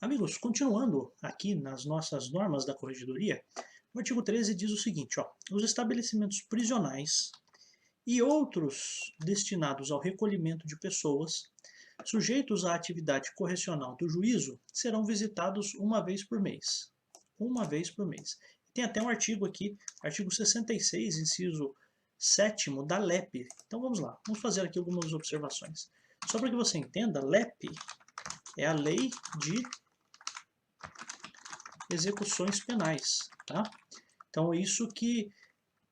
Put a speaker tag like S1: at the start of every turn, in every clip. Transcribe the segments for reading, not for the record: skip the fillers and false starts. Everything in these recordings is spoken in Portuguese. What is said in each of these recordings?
S1: Amigos, continuando aqui nas nossas normas da corregedoria, o artigo 13 diz o seguinte, ó, os estabelecimentos prisionais e outros destinados ao recolhimento de pessoas sujeitos à atividade correcional do juízo serão visitados uma vez por mês. Uma vez por mês. Tem até um artigo aqui, artigo 66, inciso 7º da LEP. Então vamos lá, vamos fazer aqui algumas observações. Só para que você entenda, LEP é a Lei de Execuções Penais, tá? Então isso que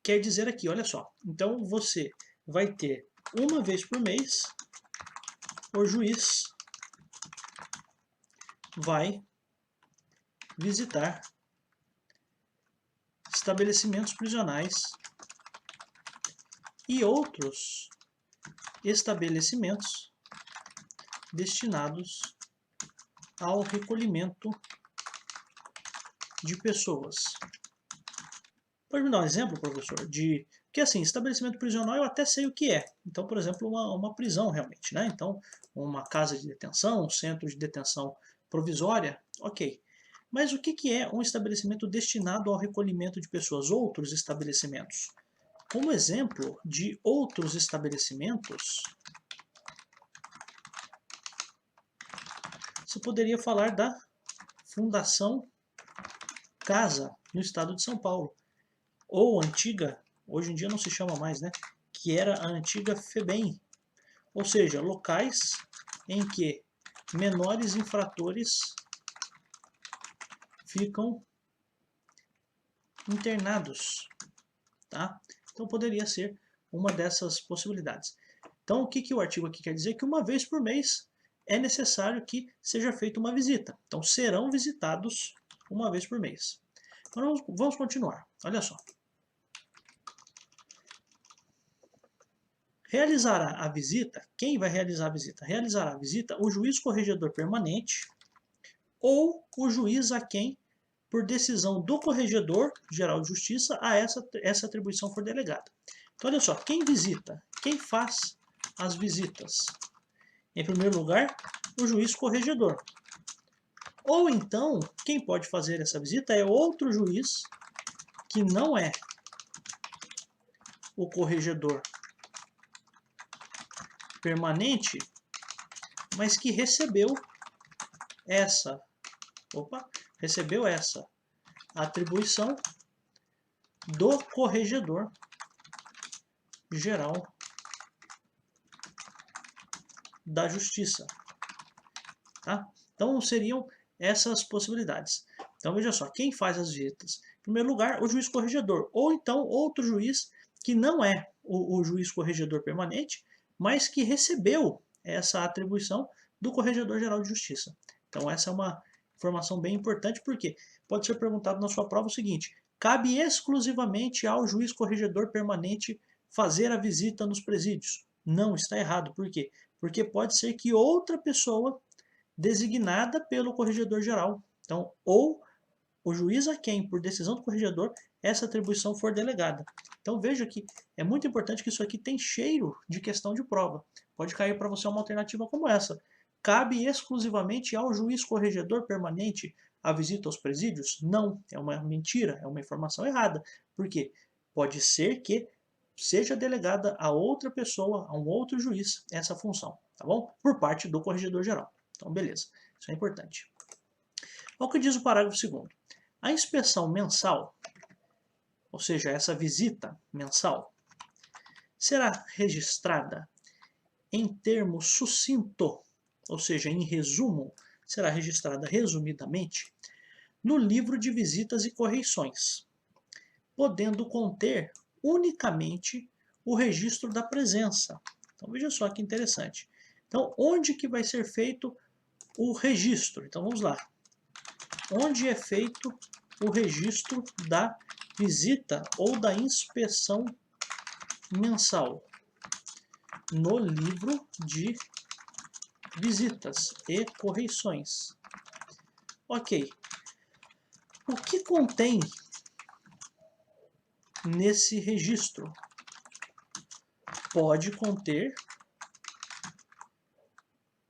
S1: quer dizer aqui, olha só. Então você vai ter uma vez por mês, o juiz vai visitar estabelecimentos prisionais e outros estabelecimentos destinados ao recolhimento de pessoas. Pode me dar um exemplo, professor? Porque assim, estabelecimento prisional eu até sei o que é. Então, por exemplo, uma prisão realmente, né? Então, uma casa de detenção, um centro de detenção provisória, ok. Mas o que é um estabelecimento destinado ao recolhimento de pessoas? Outros estabelecimentos. Como exemplo de outros estabelecimentos, você poderia falar da Fundação Casa, no estado de São Paulo. Ou antiga, hoje em dia não se chama mais, né? Que era a antiga FEBEM. Ou seja, locais em que menores infratores ficam internados, tá? Então poderia ser uma dessas possibilidades. Então o que o artigo aqui quer dizer? Que uma vez por mês é necessário que seja feita uma visita. Então serão visitados uma vez por mês. Então vamos continuar. Olha só. Realizará a visita, quem vai realizar a visita? Realizará a visita o juiz corregedor permanente ou o juiz a quem, por decisão do Corregedor Geral de Justiça, a essa atribuição for delegada. Então, olha só, quem visita? Quem faz as visitas? Em primeiro lugar, o juiz corregedor. Ou então, quem pode fazer essa visita é outro juiz que não é o corregedor permanente, mas que essa, recebeu essa atribuição do Corregedor Geral da Justiça. Tá? Então seriam essas possibilidades. Então veja só, quem faz as visitas? Em primeiro lugar, o juiz corregedor, ou então outro juiz que não é o juiz corregedor permanente, mas que recebeu essa atribuição do Corregedor Geral de Justiça. Então essa é uma informação bem importante, porque pode ser perguntado na sua prova o seguinte: cabe exclusivamente ao juiz corregedor permanente fazer a visita nos presídios? Não, está errado. Por quê? Porque pode ser que outra pessoa designada pelo corregedor geral. Então, ou o juiz a quem, por decisão do corregedor, essa atribuição for delegada. Então veja que é muito importante que isso aqui tem cheiro de questão de prova. Pode cair para você uma alternativa como essa. Cabe exclusivamente ao juiz corregedor permanente a visita aos presídios? Não, é uma mentira, é uma informação errada. Por quê? Pode ser que seja delegada a outra pessoa, a um outro juiz, essa função, tá bom? Por parte do corregedor geral. Então, beleza. Isso é importante. Olha o que diz o parágrafo 2º. A inspeção mensal, ou seja, essa visita mensal, será registrada em termo sucinto, ou seja, em resumo, será registrada resumidamente no livro de visitas e correições, podendo conter unicamente o registro da presença. Então veja só que interessante. Então, onde que vai ser feito o registro? Então vamos lá. Onde é feito o registro da visita ou da inspeção mensal? No livro de visitas e correições. Ok. O que contém nesse registro? Pode conter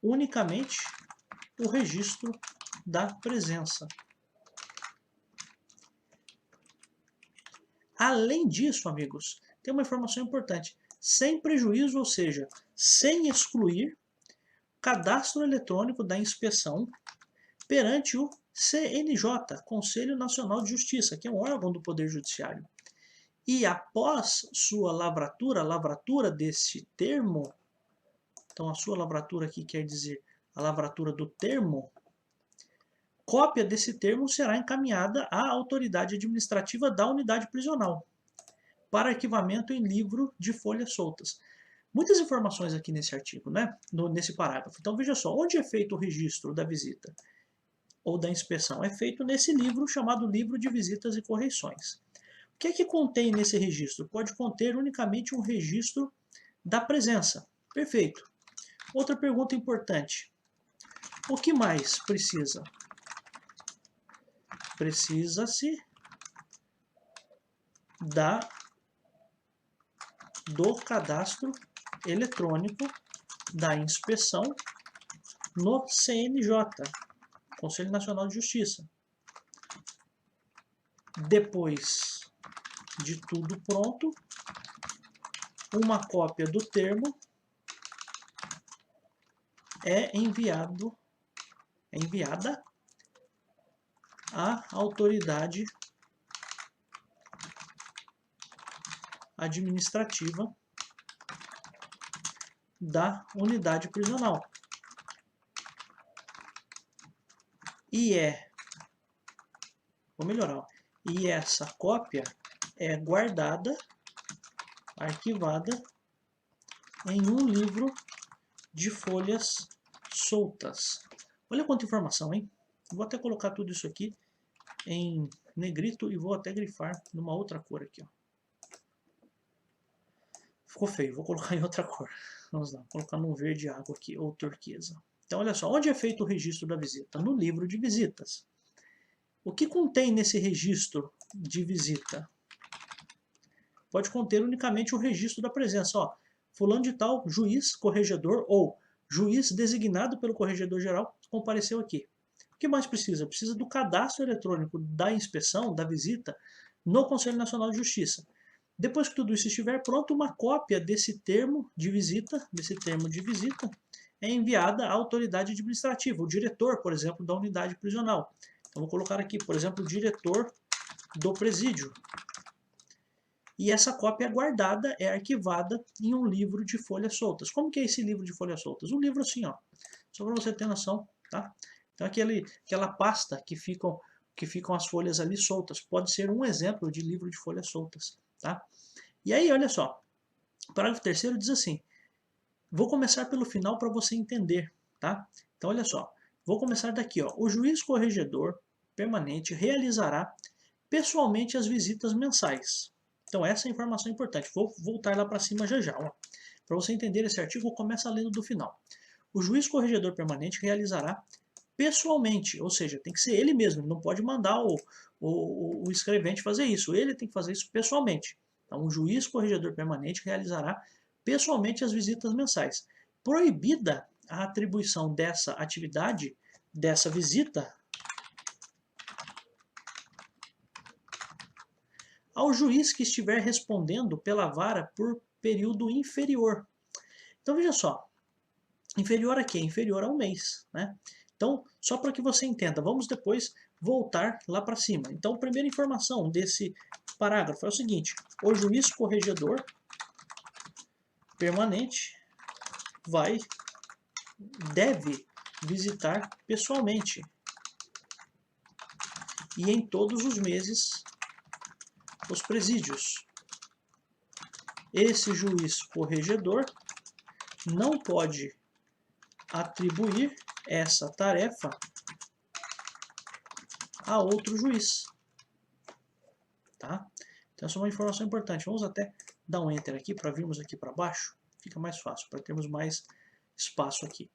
S1: unicamente o registro da presença. Além disso, amigos, tem uma informação importante. Sem prejuízo, ou seja, sem excluir cadastro eletrônico da inspeção perante o CNJ, Conselho Nacional de Justiça, que é um órgão do Poder Judiciário. E após sua lavratura, a lavratura desse termo, então a sua lavratura aqui quer dizer a lavratura do termo, cópia desse termo será encaminhada à autoridade administrativa da unidade prisional para arquivamento em livro de folhas soltas. Muitas informações aqui nesse artigo, né? Nesse parágrafo. Então veja só, onde é feito o registro da visita ou da inspeção? É feito nesse livro chamado Livro de Visitas e Correições. O que é que contém nesse registro? Pode conter unicamente um registro da presença. Perfeito. Outra pergunta importante. O que mais precisa? Precisa-se do cadastro eletrônico da inspeção no CNJ, Conselho Nacional de Justiça. Depois de tudo pronto, uma cópia do termo é enviada à autoridade administrativa da unidade prisional. Vou melhorar. E essa cópia é guardada, arquivada em um livro de folhas soltas. Olha quanta informação, hein? Vou até colocar tudo isso aqui em negrito e vou até grifar numa outra cor aqui, ó. Ficou feio, vou colocar em outra cor. Vamos lá, vou colocar num verde água aqui, ou turquesa. Então, olha só, onde é feito o registro da visita? No livro de visitas. O que contém nesse registro de visita? Pode conter unicamente o registro da presença. Ó, fulano de tal, juiz, corregedor ou juiz designado pelo corregedor-geral compareceu aqui. O que mais precisa? Precisa do cadastro eletrônico da inspeção, da visita, no Conselho Nacional de Justiça. Depois que tudo isso estiver pronto, uma cópia desse termo de visita, é enviada à autoridade administrativa, o diretor, por exemplo, da unidade prisional. Então, vou colocar aqui, por exemplo, o diretor do presídio. E essa cópia é guardada, é arquivada em um livro de folhas soltas. Como que é esse livro de folhas soltas? Um livro assim, ó, só para você ter noção, tá? Então, aquela pasta que ficam as folhas ali soltas, pode ser um exemplo de livro de folhas soltas, tá? E aí, olha só, o parágrafo 3º diz assim, vou começar pelo final para você entender, tá? Então, olha só, vou começar daqui, ó. O juiz corregedor permanente realizará pessoalmente as visitas mensais. Então, essa é a informação importante. Vou voltar lá para cima já já. Para você entender esse artigo, começa lendo do final. O juiz corregedor permanente realizará pessoalmente, ou seja, tem que ser ele mesmo, ele não pode mandar o escrevente fazer isso, ele tem que fazer isso pessoalmente. Então, o juiz corregedor permanente realizará pessoalmente as visitas mensais. Proibida a atribuição dessa atividade, dessa visita, ao juiz que estiver respondendo pela vara por período inferior. Então, veja só, inferior a quê? Inferior a um mês, né? Então, só para que você entenda, vamos depois voltar lá para cima. Então, a primeira informação desse parágrafo é o seguinte, o juiz corregedor permanente deve visitar pessoalmente e em todos os meses os presídios. Esse juiz corregedor não pode atribuir essa tarefa a outro juiz. Tá? Então, essa é uma informação importante. Vamos até dar um Enter aqui para virmos aqui para baixo. Fica mais fácil, para termos mais espaço aqui.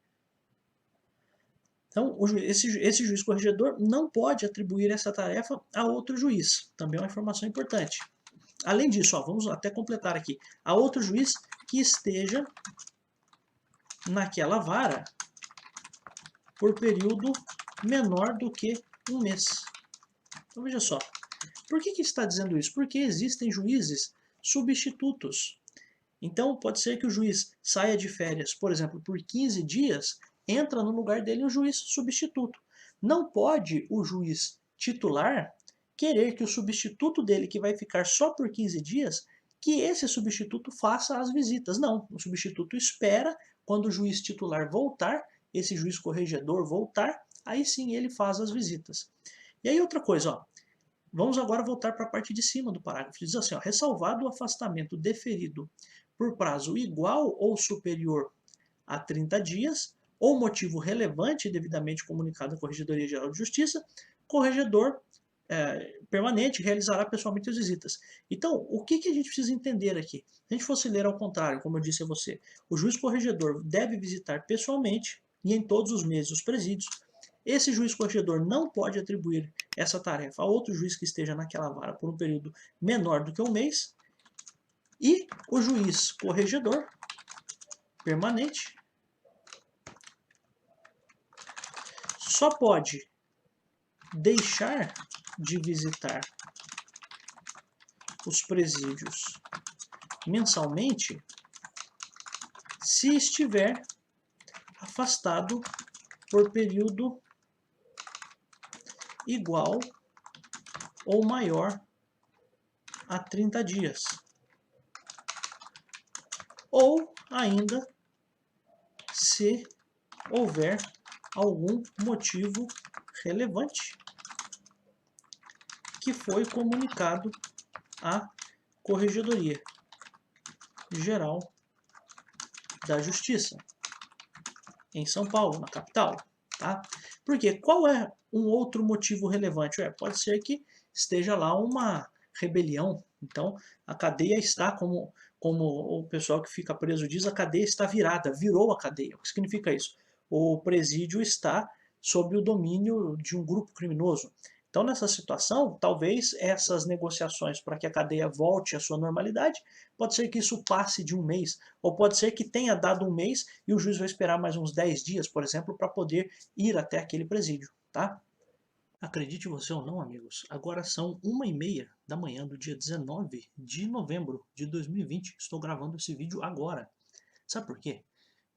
S1: Então, esse juiz corregedor não pode atribuir essa tarefa a outro juiz. Também é uma informação importante. Além disso, ó, vamos até completar aqui. A outro juiz que esteja naquela vara por período menor do que um mês. Então veja só, por que está dizendo isso? Porque existem juízes substitutos. Então pode ser que o juiz saia de férias, por exemplo, por 15 dias, entra no lugar dele um juiz substituto. Não pode o juiz titular querer que o substituto dele, que vai ficar só por 15 dias, que esse substituto faça as visitas. Não, o substituto espera quando o juiz titular voltar, esse juiz corregedor voltar, aí sim ele faz as visitas. E aí outra coisa, ó, vamos agora voltar para a parte de cima do parágrafo. Diz assim, ó, ressalvado o afastamento deferido por prazo igual ou superior a 30 dias, ou motivo relevante devidamente comunicado à Corregedoria Geral de Justiça, corregedor permanente realizará pessoalmente as visitas. Então, o que a gente precisa entender aqui? Se a gente fosse ler ao contrário, como eu disse a você, o juiz corregedor deve visitar pessoalmente e em todos os meses os presídios. Esse juiz corregedor não pode atribuir essa tarefa a outro juiz que esteja naquela vara por um período menor do que um mês. E o juiz corregedor permanente só pode deixar de visitar os presídios mensalmente se estiver afastado por período igual ou maior a 30 dias. Ou ainda se houver algum motivo relevante que foi comunicado à Corregedoria Geral da Justiça em São Paulo, na capital. Tá? Porque qual é um outro motivo relevante? Pode ser que esteja lá uma rebelião. Então, a cadeia está, como o pessoal que fica preso diz, a cadeia está virada, virou a cadeia. O que significa isso? O presídio está sob o domínio de um grupo criminoso. Então, nessa situação, talvez essas negociações para que a cadeia volte à sua normalidade, pode ser que isso passe de um mês, ou pode ser que tenha dado um mês e o juiz vai esperar mais uns 10 dias, por exemplo, para poder ir até aquele presídio, tá? Acredite você ou não, amigos, agora são 1h30 da manhã do dia 19 de novembro de 2020. Estou gravando esse vídeo agora. Sabe por quê?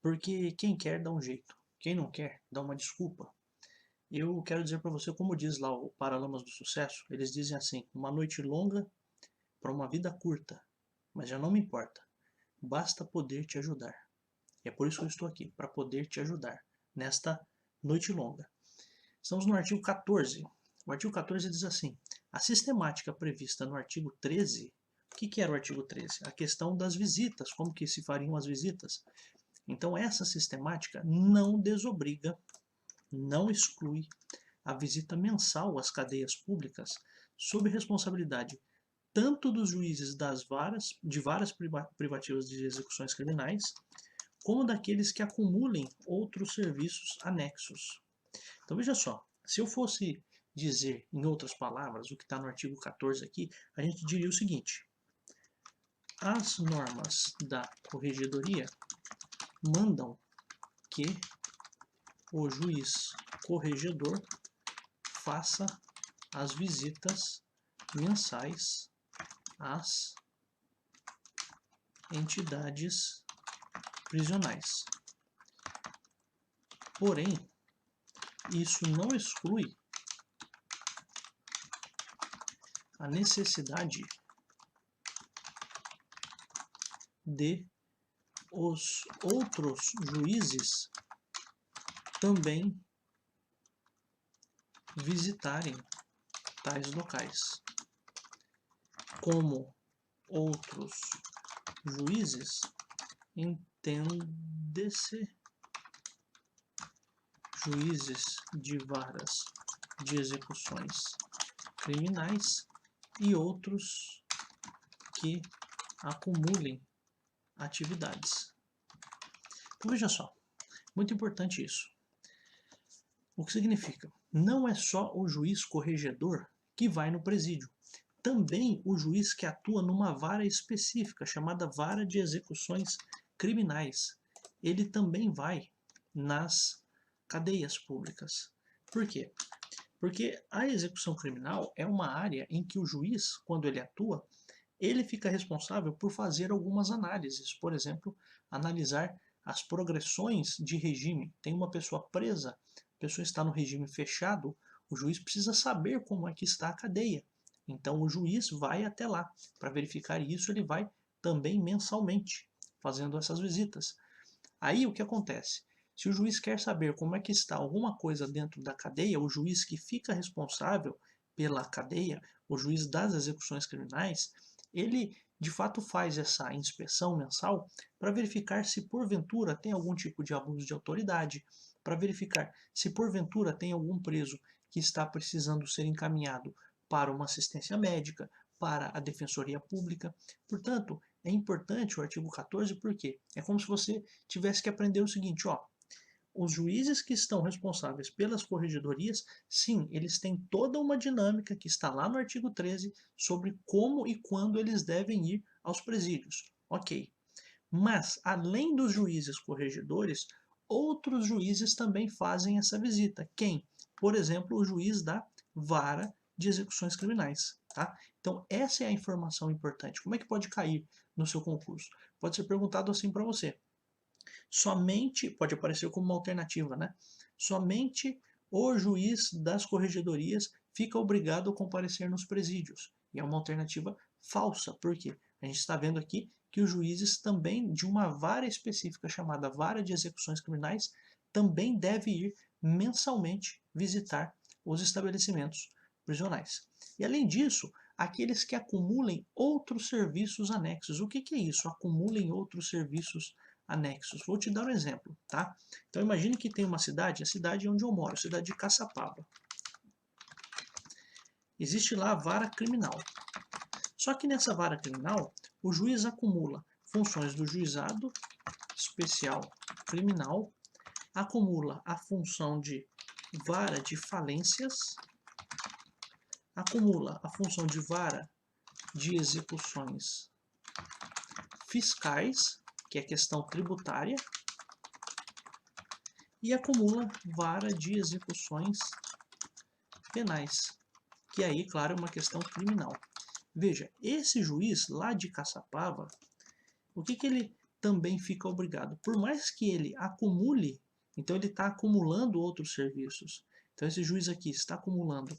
S1: Porque quem quer dá um jeito, quem não quer dá uma desculpa. Eu quero dizer para você, como diz lá o Paralamas do Sucesso, eles dizem assim, uma noite longa para uma vida curta, mas já não me importa, basta poder te ajudar. E é por isso que eu estou aqui, para poder te ajudar nesta noite longa. Estamos no artigo 14. O artigo 14 diz assim, a sistemática prevista no artigo 13, o que era o artigo 13? A questão das visitas, como que se fariam as visitas. Então essa sistemática não desobriga, não exclui a visita mensal às cadeias públicas sob responsabilidade tanto dos juízes de varas privativas de execuções criminais, como daqueles que acumulem outros serviços anexos. Então veja só, se eu fosse dizer em outras palavras o que está no artigo 14 aqui, a gente diria o seguinte, as normas da corregedoria mandam que o juiz corregedor faça as visitas mensais às entidades prisionais. Porém, isso não exclui a necessidade de os outros juízes também visitarem tais locais. Como outros juízes, entende-se juízes de varas de execuções criminais e outros que acumulem atividades. Então veja só, muito importante isso. O que significa? Não é só o juiz corregedor que vai no presídio. Também o juiz que atua numa vara específica, chamada vara de execuções criminais. Ele também vai nas cadeias públicas. Por quê? Porque a execução criminal é uma área em que o juiz, quando ele atua, ele fica responsável por fazer algumas análises. Por exemplo, analisar as progressões de regime. Tem uma pessoa presa, a pessoa está no regime fechado, o juiz precisa saber como é que está a cadeia. Então o juiz vai até lá. Para verificar isso, ele vai também mensalmente, fazendo essas visitas. Aí o que acontece? Se o juiz quer saber como é que está alguma coisa dentro da cadeia, o juiz que fica responsável pela cadeia, o juiz das execuções criminais, ele de fato faz essa inspeção mensal para verificar se porventura tem algum tipo de abuso de autoridade, para verificar se porventura tem algum preso que está precisando ser encaminhado para uma assistência médica, para a defensoria pública. Portanto, é importante o artigo 14 porque é como se você tivesse que aprender o seguinte, ó, os juízes que estão responsáveis pelas corregedorias, sim, eles têm toda uma dinâmica que está lá no artigo 13 sobre como e quando eles devem ir aos presídios. Ok. Mas, além dos juízes corregedores, outros juízes também fazem essa visita. Quem? Por exemplo, o juiz da vara de execuções criminais. Tá? Então, essa é a informação importante. Como é que pode cair no seu concurso? Pode ser perguntado assim para você. Somente, pode aparecer como uma alternativa, né? Somente o juiz das corregedorias fica obrigado a comparecer nos presídios. E é uma alternativa falsa, por quê? A gente está vendo aqui que os juízes também, de uma vara específica chamada Vara de Execuções Criminais, também deve ir mensalmente visitar os estabelecimentos prisionais. E além disso, aqueles que acumulem outros serviços anexos. O que é isso? Acumulem outros serviços anexos. Vou te dar um exemplo, tá? Então imagine que tem uma cidade, a cidade onde eu moro, a cidade de Caçapava. Existe lá a vara criminal. Só que nessa vara criminal, o juiz acumula funções do juizado especial criminal, acumula a função de vara de falências, acumula a função de vara de execuções fiscais, que é questão tributária, e acumula vara de execuções penais, que aí, claro, é uma questão criminal. Veja, esse juiz lá de Caçapava, o que ele também fica obrigado? Por mais que ele acumule, então ele está acumulando outros serviços. Então esse juiz aqui está acumulando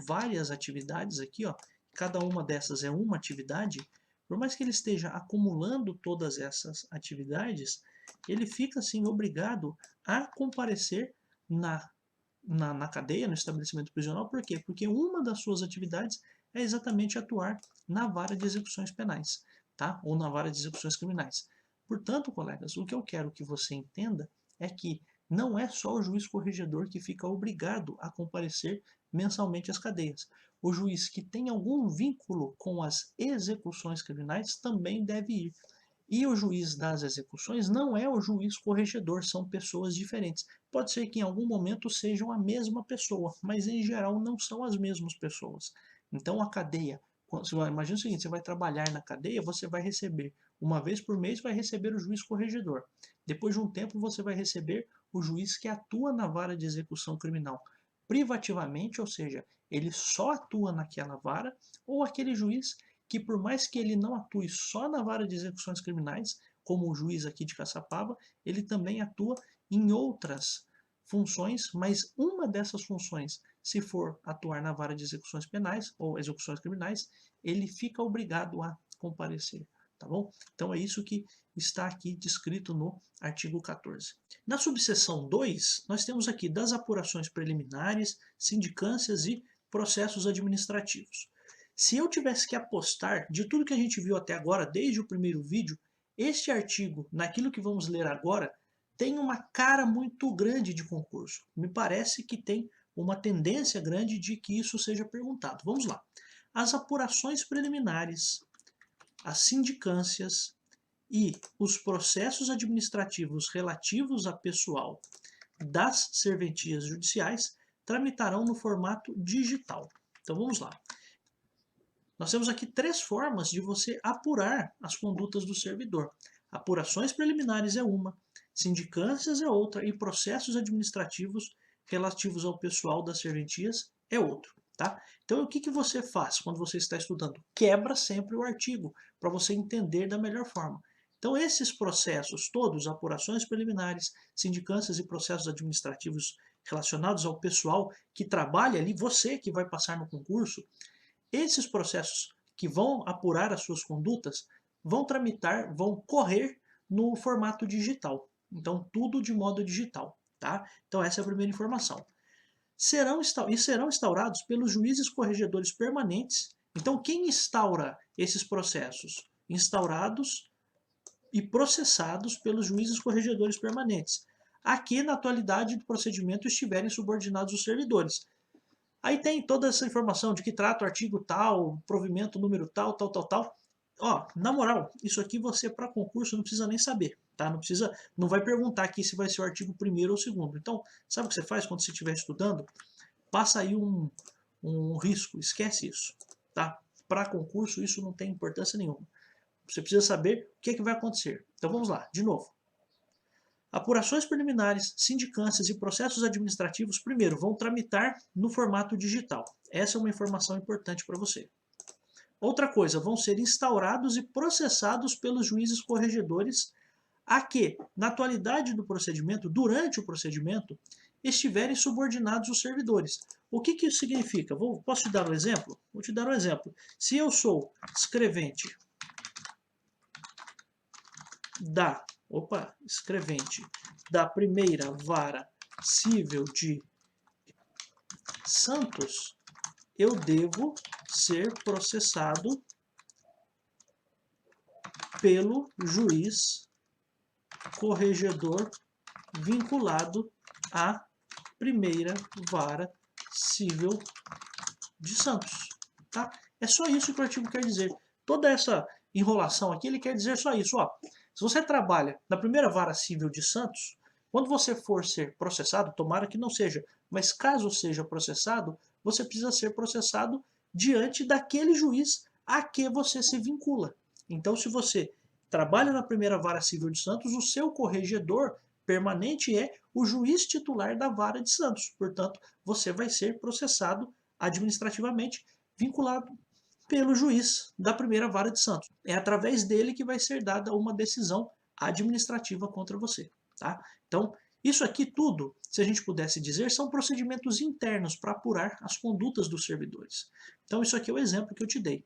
S1: várias atividades aqui, ó, cada uma dessas é uma atividade. Por mais que ele esteja acumulando todas essas atividades, ele fica assim obrigado a comparecer na cadeia, no estabelecimento prisional. Por quê? Porque uma das suas atividades é exatamente atuar na vara de execuções penais, tá? Ou na vara de execuções criminais. Portanto, colegas, o que eu quero que você entenda é que não é só o juiz corregedor que fica obrigado a comparecer mensalmente às cadeias. O juiz que tem algum vínculo com as execuções criminais também deve ir. E o juiz das execuções não é o juiz corregedor, são pessoas diferentes. Pode ser que em algum momento sejam a mesma pessoa, mas em geral não são as mesmas pessoas. Então a cadeia, imagina o seguinte, você vai trabalhar na cadeia, você vai receber, uma vez por mês vai receber o juiz corregedor. Depois de um tempo você vai receber o juiz que atua na vara de execução criminal privativamente, ou seja, ele só atua naquela vara, ou aquele juiz que por mais que ele não atue só na vara de execuções criminais, como o juiz aqui de Caçapava, ele também atua em outras funções, mas uma dessas funções, se for atuar na vara de execuções penais ou execuções criminais, ele fica obrigado a comparecer, tá bom? Então é isso que está aqui descrito no artigo 14. Na subseção 2, nós temos aqui das apurações preliminares, sindicâncias e processos administrativos. Se eu tivesse que apostar de tudo que a gente viu até agora, desde o primeiro vídeo, este artigo, naquilo que vamos ler agora, tem uma cara muito grande de concurso. Me parece que tem uma tendência grande de que isso seja perguntado. Vamos lá. As apurações preliminares, as sindicâncias e os processos administrativos relativos a pessoal das serventias judiciais tramitarão no formato digital. Então vamos lá. Nós temos aqui 3 formas de você apurar as condutas do servidor. Apurações preliminares é uma, sindicâncias é outra e processos administrativos relativos ao pessoal das serventias é outro. Tá? Então, o que você faz quando você está estudando? Quebra sempre o artigo, para você entender da melhor forma. Então, esses processos todos, apurações preliminares, sindicâncias e processos administrativos relacionados ao pessoal que trabalha ali, você que vai passar no concurso, esses processos que vão apurar as suas condutas, vão tramitar, vão correr no formato digital. Então, tudo de modo digital. Tá? Então, essa é a primeira informação. Serão instaurados pelos juízes corregedores permanentes. Então, quem instaura esses processos? Instaurados e processados pelos juízes corregedores permanentes, a que na atualidade do procedimento estiverem subordinados os servidores. Aí tem toda essa informação de que trata o artigo tal, provimento número tal, tal, tal, tal. Ó, na moral, isso aqui você para concurso não precisa nem saber, tá? Não vai perguntar aqui se vai ser o artigo 1º ou 2º. Então, sabe o que você faz quando você estiver estudando? Passa aí um risco, esquece isso, tá? Para concurso isso não tem importância nenhuma. Você precisa saber o que vai acontecer. Então vamos lá, de novo. Apurações preliminares, sindicâncias e processos administrativos, primeiro, vão tramitar no formato digital. Essa é uma informação importante para você. Outra coisa, vão ser instaurados e processados pelos juízes corregedores a que, na atualidade do procedimento, durante o procedimento, estiverem subordinados os servidores. O que isso significa? Posso te dar um exemplo? Vou te dar um exemplo. Se eu sou escrevente da primeira vara civil de Santos, eu devo ser processado pelo juiz corregedor vinculado à primeira vara civil de Santos. Tá? É só isso que o artigo quer dizer. Toda essa enrolação aqui, ele quer dizer só isso. Ó. Se você trabalha na primeira vara civil de Santos, quando você for ser processado, tomara que não seja, mas caso seja processado, você precisa ser processado diante daquele juiz a que você se vincula. Então, se você trabalha na primeira vara civil de Santos, o seu corregedor permanente é o juiz titular da vara de Santos. Portanto, você vai ser processado administrativamente, vinculado pelo juiz da primeira vara de Santos. É através dele que vai ser dada uma decisão administrativa contra você. Tá? Então, isso aqui tudo, se a gente pudesse dizer, são procedimentos internos para apurar as condutas dos servidores. Então, isso aqui é o exemplo que eu te dei.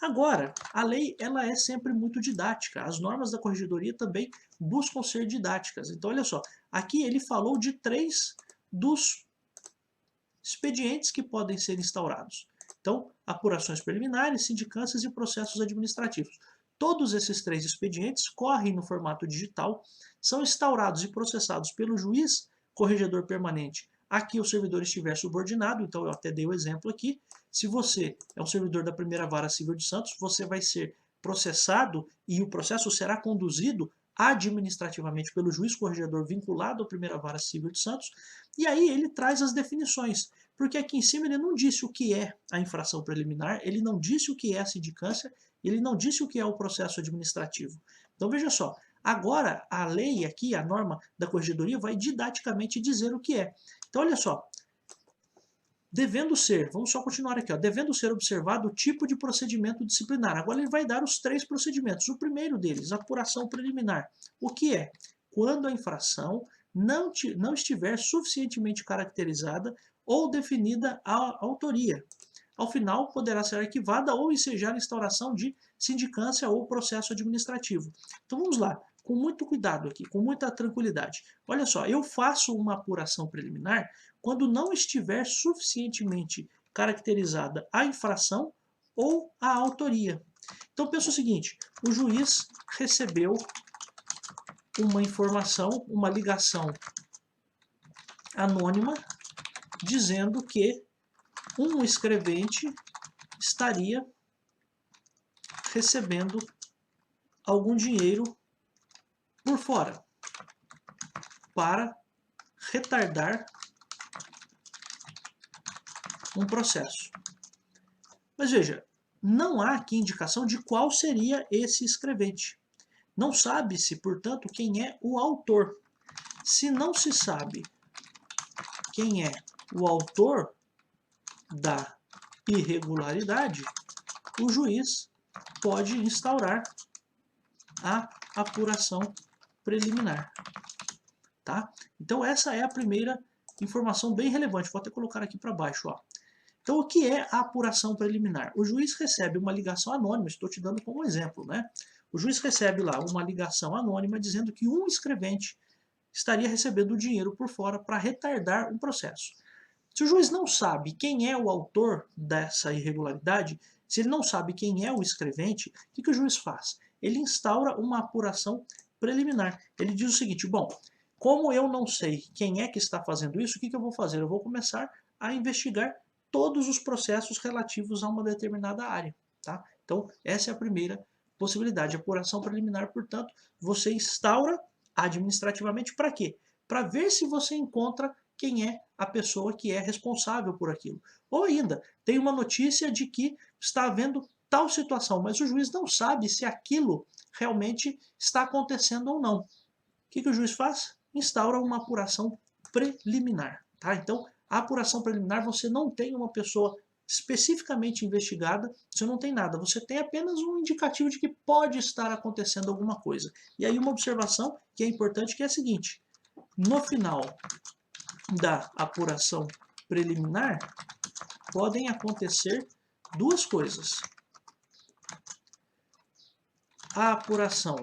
S1: Agora, a lei ela é sempre muito didática. As normas da corregedoria também buscam ser didáticas. Então, olha só, aqui ele falou de 3 dos expedientes que podem ser instaurados. Então, apurações preliminares, sindicâncias e processos administrativos. Todos esses 3 expedientes correm no formato digital, são instaurados e processados pelo juiz corregedor permanente a que o servidor estiver subordinado. Então, eu até dei o exemplo aqui. Se você é um servidor da primeira vara civil de Santos, você vai ser processado e o processo será conduzido administrativamente pelo juiz corregedor vinculado à primeira vara civil de Santos. E aí ele traz as definições, porque aqui em cima ele não disse o que é a infração preliminar, ele não disse o que é a sindicância, ele não disse o que é o processo administrativo. Então veja só, agora a lei aqui, a norma da corregedoria, vai didaticamente dizer o que é. Então olha só, devendo ser, vamos só continuar aqui, ó, devendo ser observado o tipo de procedimento disciplinar. Agora ele vai dar os 3 procedimentos. O primeiro deles, apuração preliminar. O que é? Quando a infração não estiver suficientemente caracterizada ou definida a autoria. Ao final, poderá ser arquivada ou ensejar a instauração de sindicância ou processo administrativo. Então vamos lá, com muito cuidado aqui, com muita tranquilidade. Olha só, eu faço uma apuração preliminar quando não estiver suficientemente caracterizada a infração ou a autoria. Então pensa o seguinte, o juiz recebeu uma informação, uma ligação anônima, dizendo que um escrevente estaria recebendo algum dinheiro por fora para retardar um processo. Mas veja, não há aqui indicação de qual seria esse escrevente. Não sabe-se, portanto, quem é o autor. Se não se sabe quem é o autor da irregularidade, o juiz pode instaurar a apuração preliminar. Tá? Então essa é a primeira informação bem relevante. Vou até colocar aqui para baixo. Ó. Então o que é a apuração preliminar? O juiz recebe uma ligação anônima, estou te dando como exemplo, né? O juiz recebe lá uma ligação anônima dizendo que um escrevente estaria recebendo dinheiro por fora para retardar um processo. Se o juiz não sabe quem é o autor dessa irregularidade, se ele não sabe quem é o escrevente, o que o juiz faz? Ele instaura uma apuração preliminar. Ele diz o seguinte, bom, como eu não sei quem é que está fazendo isso, o que eu vou fazer? Eu vou começar a investigar todos os processos relativos a uma determinada área. Tá? Então, essa é a primeira possibilidade. Apuração preliminar, portanto, você instaura administrativamente para quê? Para ver se você encontra quem é a pessoa que é responsável por aquilo. Ou ainda, tem uma notícia de que está havendo tal situação, mas o juiz não sabe se aquilo realmente está acontecendo ou não. O que o juiz faz? Instaura uma apuração preliminar. Tá? Então, a apuração preliminar, você não tem uma pessoa especificamente investigada, você não tem nada, você tem apenas um indicativo de que pode estar acontecendo alguma coisa. E aí uma observação que é importante, que é a seguinte, no final da apuração preliminar, podem acontecer duas coisas. A apuração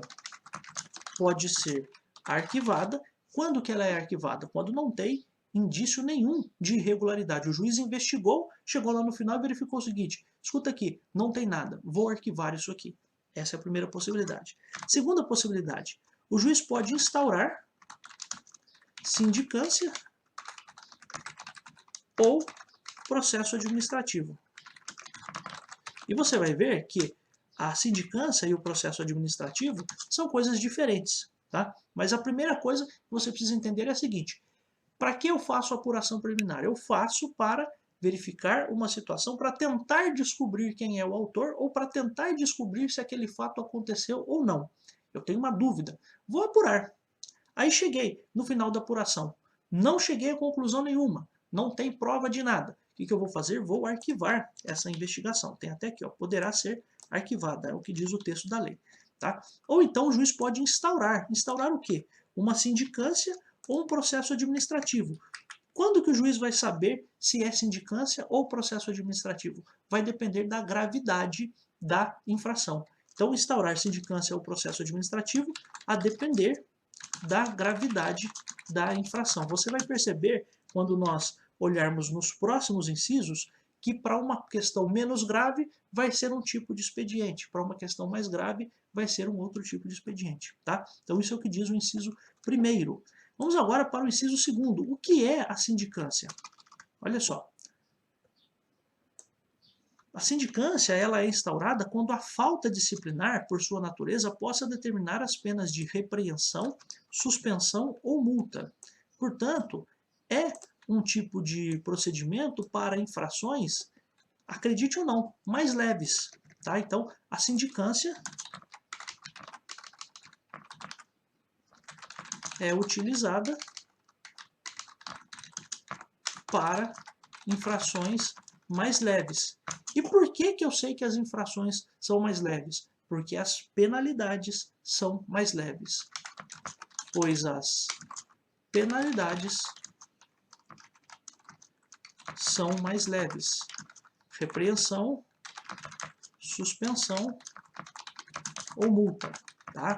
S1: pode ser arquivada. Quando que ela é arquivada? Quando não tem indício nenhum de irregularidade. O juiz investigou, chegou lá no final e verificou o seguinte, escuta aqui, não tem nada, vou arquivar isso aqui. Essa é a primeira possibilidade. Segunda possibilidade, o juiz pode instaurar sindicância ou processo administrativo. E você vai ver que a sindicância e o processo administrativo são coisas diferentes. Tá? Mas a primeira coisa que você precisa entender é a seguinte, para que eu faço a apuração preliminar? Eu faço para verificar uma situação, para tentar descobrir quem é o autor ou para tentar descobrir se aquele fato aconteceu ou não. Eu tenho uma dúvida, vou apurar. Aí cheguei no final da apuração, não cheguei a conclusão nenhuma, não tem prova de nada. O que eu vou fazer? Vou arquivar essa investigação. Tem até aqui, ó, poderá ser arquivada, é o que diz o texto da lei. Tá? Ou então o juiz pode instaurar. Instaurar o quê? Uma sindicância ou um processo administrativo. Quando que o juiz vai saber se é sindicância ou processo administrativo? Vai depender da gravidade da infração. Então, instaurar sindicância ou processo administrativo a depender da gravidade da infração. Você vai perceber, quando nós olharmos nos próximos incisos, que para uma questão menos grave vai ser um tipo de expediente, para uma questão mais grave vai ser um outro tipo de expediente. Tá? Então isso é o que diz o inciso primeiro. Vamos agora para o inciso segundo. O que é a sindicância? Olha só. A sindicância ela é instaurada quando a falta disciplinar, por sua natureza, possa determinar as penas de repreensão, suspensão ou multa. Portanto, é um tipo de procedimento para infrações, acredite ou não, mais leves. Tá? Então, a sindicância é utilizada para infrações mais leves. E por que eu sei que as infrações são mais leves? Porque as penalidades são mais leves. Pois as penalidades são mais leves. Repreensão, suspensão ou multa. Tá?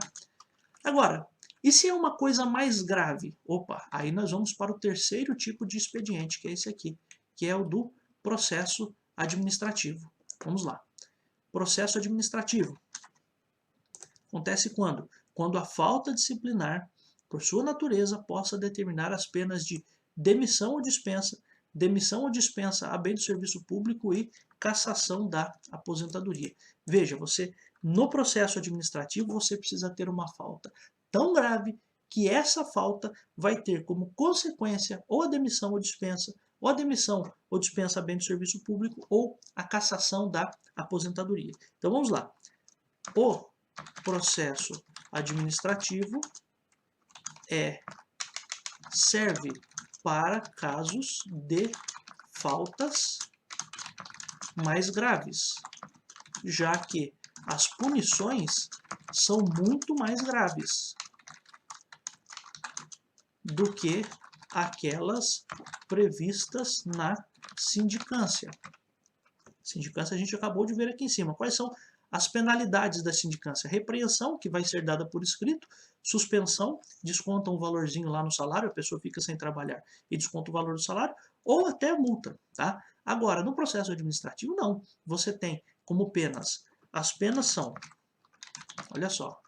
S1: Agora, e se é uma coisa mais grave? Opa, aí nós vamos para o terceiro tipo de expediente, que é esse aqui, que é o do processo administrativo. Vamos lá. Processo administrativo. Acontece quando? Quando a falta disciplinar, por sua natureza, possa determinar as penas de demissão ou dispensa a bem do serviço público e cassação da aposentadoria. Veja, você no processo administrativo você precisa ter uma falta tão grave que essa falta vai ter como consequência ou a demissão ou dispensa, ou a demissão ou dispensa a bem do serviço público, ou a cassação da aposentadoria. Então vamos lá. O processo administrativo serve para casos de faltas mais graves, já que as punições são muito mais graves do que aquelas previstas na sindicância. Sindicância a gente acabou de ver aqui em cima. Quais são as penalidades da sindicância? Repreensão, que vai ser dada por escrito, suspensão, desconta um valorzinho lá no salário, a pessoa fica sem trabalhar e desconta o valor do salário, ou até multa, tá? Agora, no processo administrativo, não. Você tem como penas. As penas são, olha só,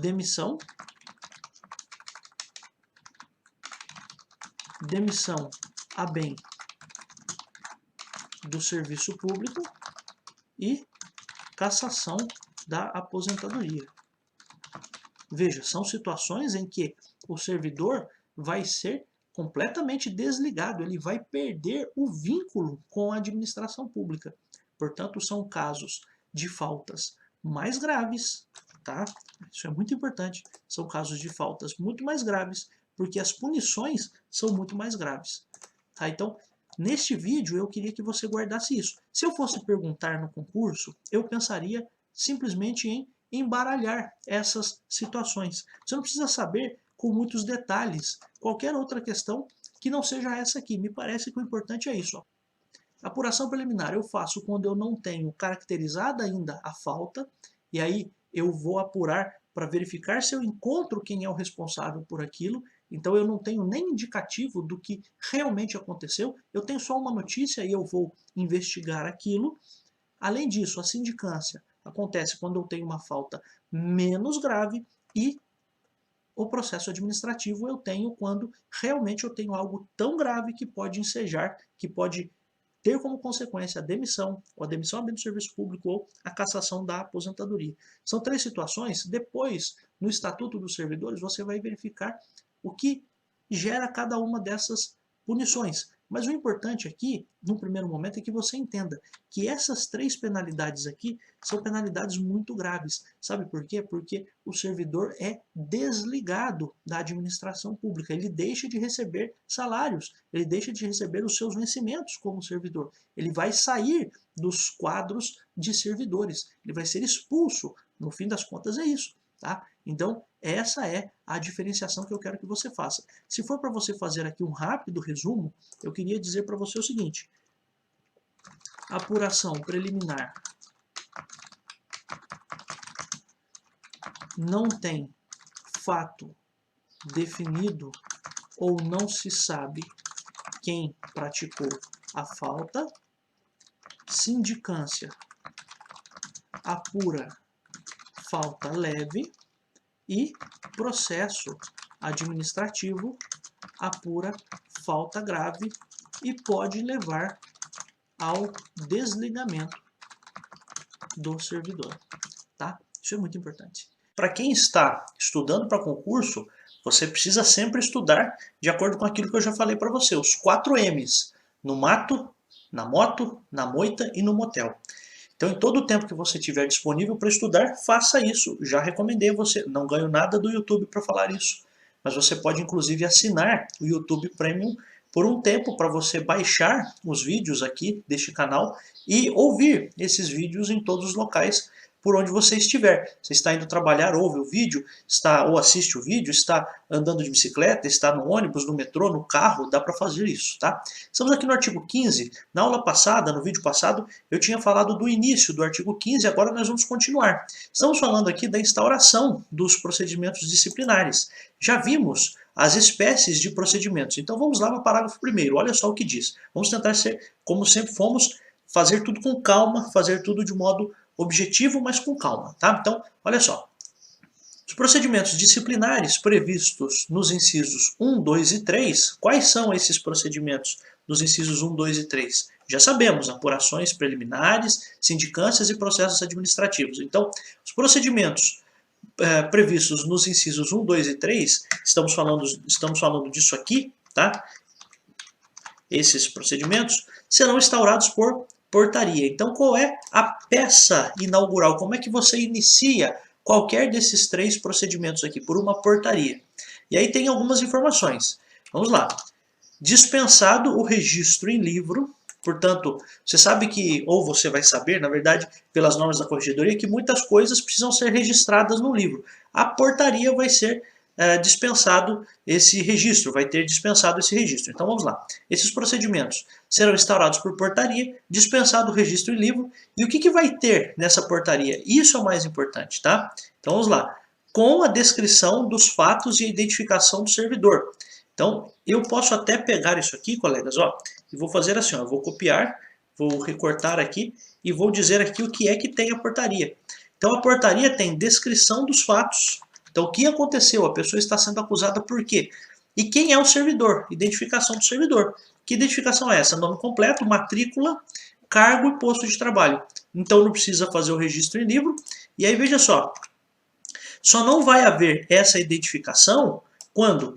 S1: demissão, demissão a bem do serviço público e cassação da aposentadoria. Veja, são situações em que o servidor vai ser completamente desligado, ele vai perder o vínculo com a administração pública. Portanto, são casos de faltas mais graves, tá? Isso é muito importante. São casos de faltas muito mais graves, porque as punições são muito mais graves, tá? Então, neste vídeo, eu queria que você guardasse isso. Se eu fosse perguntar no concurso, eu pensaria simplesmente em embaralhar essas situações. Você não precisa saber com muitos detalhes qualquer outra questão que não seja essa aqui. Me parece que o importante é isso. Ó. Apuração preliminar eu faço quando eu não tenho caracterizada ainda a falta, e aí eu vou apurar para verificar se eu encontro quem é o responsável por aquilo. Então eu não tenho nem indicativo do que realmente aconteceu, eu tenho só uma notícia e eu vou investigar aquilo. Além disso, a sindicância acontece quando eu tenho uma falta menos grave e o processo administrativo eu tenho quando realmente eu tenho algo tão grave que pode ensejar, que pode ter como consequência a demissão, ou a demissão do serviço público, ou a cassação da aposentadoria. São 3 situações. Depois, no Estatuto dos Servidores, você vai verificar o que gera cada uma dessas punições. Mas o importante aqui, no primeiro momento, é que você entenda que essas 3 penalidades aqui são penalidades muito graves. Sabe por quê? Porque o servidor é desligado da administração pública. Ele deixa de receber salários, ele deixa de receber os seus vencimentos como servidor. Ele vai sair dos quadros de servidores. Ele vai ser expulso. No fim das contas é isso. Tá? Então, essa é a diferenciação que eu quero que você faça. Se for para você fazer aqui um rápido resumo, eu queria dizer para você o seguinte. Apuração preliminar não tem fato definido ou não se sabe quem praticou a falta. Sindicância apura falta leve e processo administrativo apura falta grave e pode levar ao desligamento do servidor, tá? Isso é muito importante. Para quem está estudando para concurso, você precisa sempre estudar de acordo com aquilo que eu já falei para você, os 4 M's, no mato, na moto, na moita e no motel. Então, em todo o tempo que você tiver disponível para estudar, faça isso. Já recomendei a você. Não ganho nada do YouTube para falar isso. Mas você pode, inclusive, assinar o YouTube Premium por um tempo para você baixar os vídeos aqui deste canal e ouvir esses vídeos em todos os locais por onde você estiver. Você está indo trabalhar, ouve o vídeo, ou assiste o vídeo, está andando de bicicleta, está no ônibus, no metrô, no carro, dá para fazer isso, tá? Estamos aqui no artigo 15. Na aula passada, no vídeo passado, eu tinha falado do início do artigo 15, agora nós vamos continuar. Estamos falando aqui da instauração dos procedimentos disciplinares. Já vimos as espécies de procedimentos. Então vamos lá para o parágrafo 1º. Olha só o que diz. Vamos tentar ser, como sempre fomos, fazer tudo com calma, fazer tudo de modo objetivo, mas com calma, tá? Então, olha só. Os procedimentos disciplinares previstos nos incisos 1, 2 e 3, quais são esses procedimentos dos incisos 1, 2 e 3? Já sabemos, apurações preliminares, sindicâncias e processos administrativos. Então, os procedimentos previstos nos incisos 1, 2 e 3, estamos falando disso aqui, tá? Esses procedimentos serão instaurados por portaria. Então, qual é a peça inaugural? Como é que você inicia qualquer desses 3 procedimentos aqui? Por uma portaria. E aí tem algumas informações. Vamos lá. Dispensado o registro em livro, portanto, você sabe que, ou você vai saber, na verdade, pelas normas da corregedoria, que muitas coisas precisam ser registradas no livro. A portaria vai ser dispensado esse registro, vai ter dispensado esse registro. Então vamos lá. Esses procedimentos serão instaurados por portaria, dispensado o registro em livro, e o que vai ter nessa portaria? Isso é o mais importante, tá? Então vamos lá. Com a descrição dos fatos e a identificação do servidor. Então, eu posso até pegar isso aqui, colegas, ó, e vou fazer assim, ó, vou copiar, vou recortar aqui e vou dizer aqui o que é que tem a portaria. Então, a portaria tem descrição dos fatos. Então, o que aconteceu? A pessoa está sendo acusada por quê? E quem é o servidor? Identificação do servidor. Que identificação é essa? Nome completo, matrícula, cargo e posto de trabalho. Então, não precisa fazer o registro em livro. E aí, veja só, só não vai haver essa identificação quando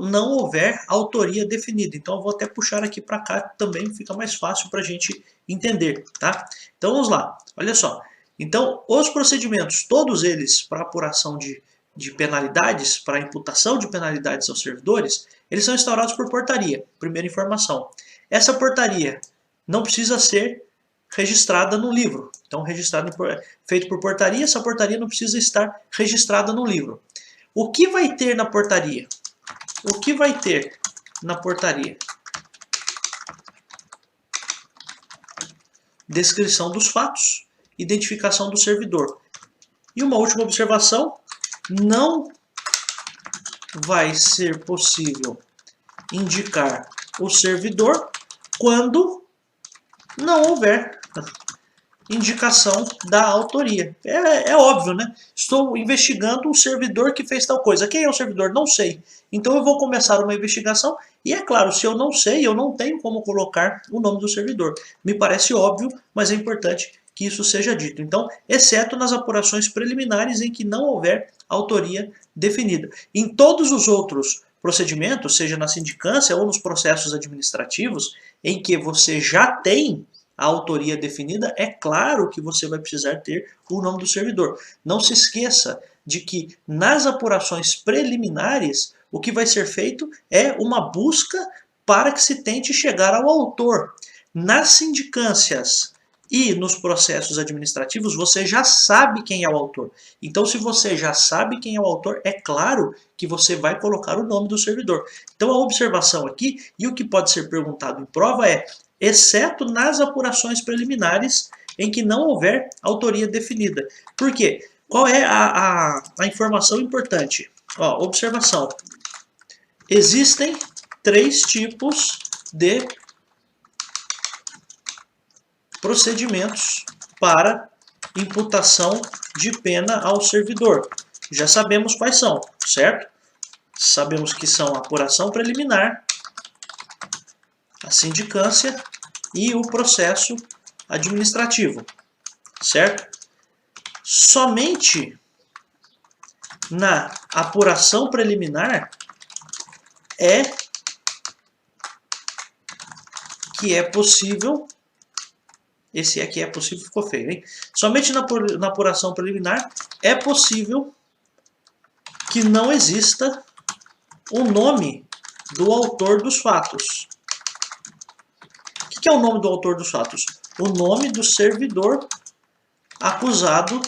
S1: não houver autoria definida. Então eu vou até puxar aqui para cá também, fica mais fácil para a gente entender, tá? Então vamos lá, olha só. Então os procedimentos, todos eles para apuração de penalidades, para imputação de penalidades aos servidores, eles são instaurados por portaria, primeira informação. Essa portaria não precisa ser registrada no livro. Então, feito por portaria, essa portaria não precisa estar registrada no livro. O que vai ter na portaria? O que vai ter na portaria? Descrição dos fatos, identificação do servidor. E uma última observação, não vai ser possível indicar o servidor quando não houver indicação da autoria. É óbvio, né? Estou investigando um servidor que fez tal coisa. Quem é o servidor? Não sei. Então eu vou começar uma investigação e é claro, se eu não sei, eu não tenho como colocar o nome do servidor. Me parece óbvio, mas é importante que isso seja dito. Então, exceto nas apurações preliminares em que não houver autoria definida. Em todos os outros procedimentos, seja na sindicância ou nos processos administrativos, em que você já tem a autoria definida, é claro que você vai precisar ter o nome do servidor. Não se esqueça de que nas apurações preliminares, o que vai ser feito é uma busca para que se tente chegar ao autor. Nas sindicâncias e nos processos administrativos, você já sabe quem é o autor. Então, se você já sabe quem é o autor, é claro que você vai colocar o nome do servidor. Então, a observação aqui, e o que pode ser perguntado em prova é, exceto nas apurações preliminares em que não houver autoria definida. Por quê? Qual é a informação importante? Ó, observação. Existem 3 tipos de procedimentos para imputação de pena ao servidor. Já sabemos quais são, certo? Sabemos que são a apuração preliminar, a sindicância e o processo administrativo, certo? Somente na apuração preliminar é que é possível, esse aqui é possível, ficou feio, hein? Somente na apuração preliminar é possível que não exista o nome do autor dos fatos. O que é o nome do autor dos fatos? O nome do servidor acusado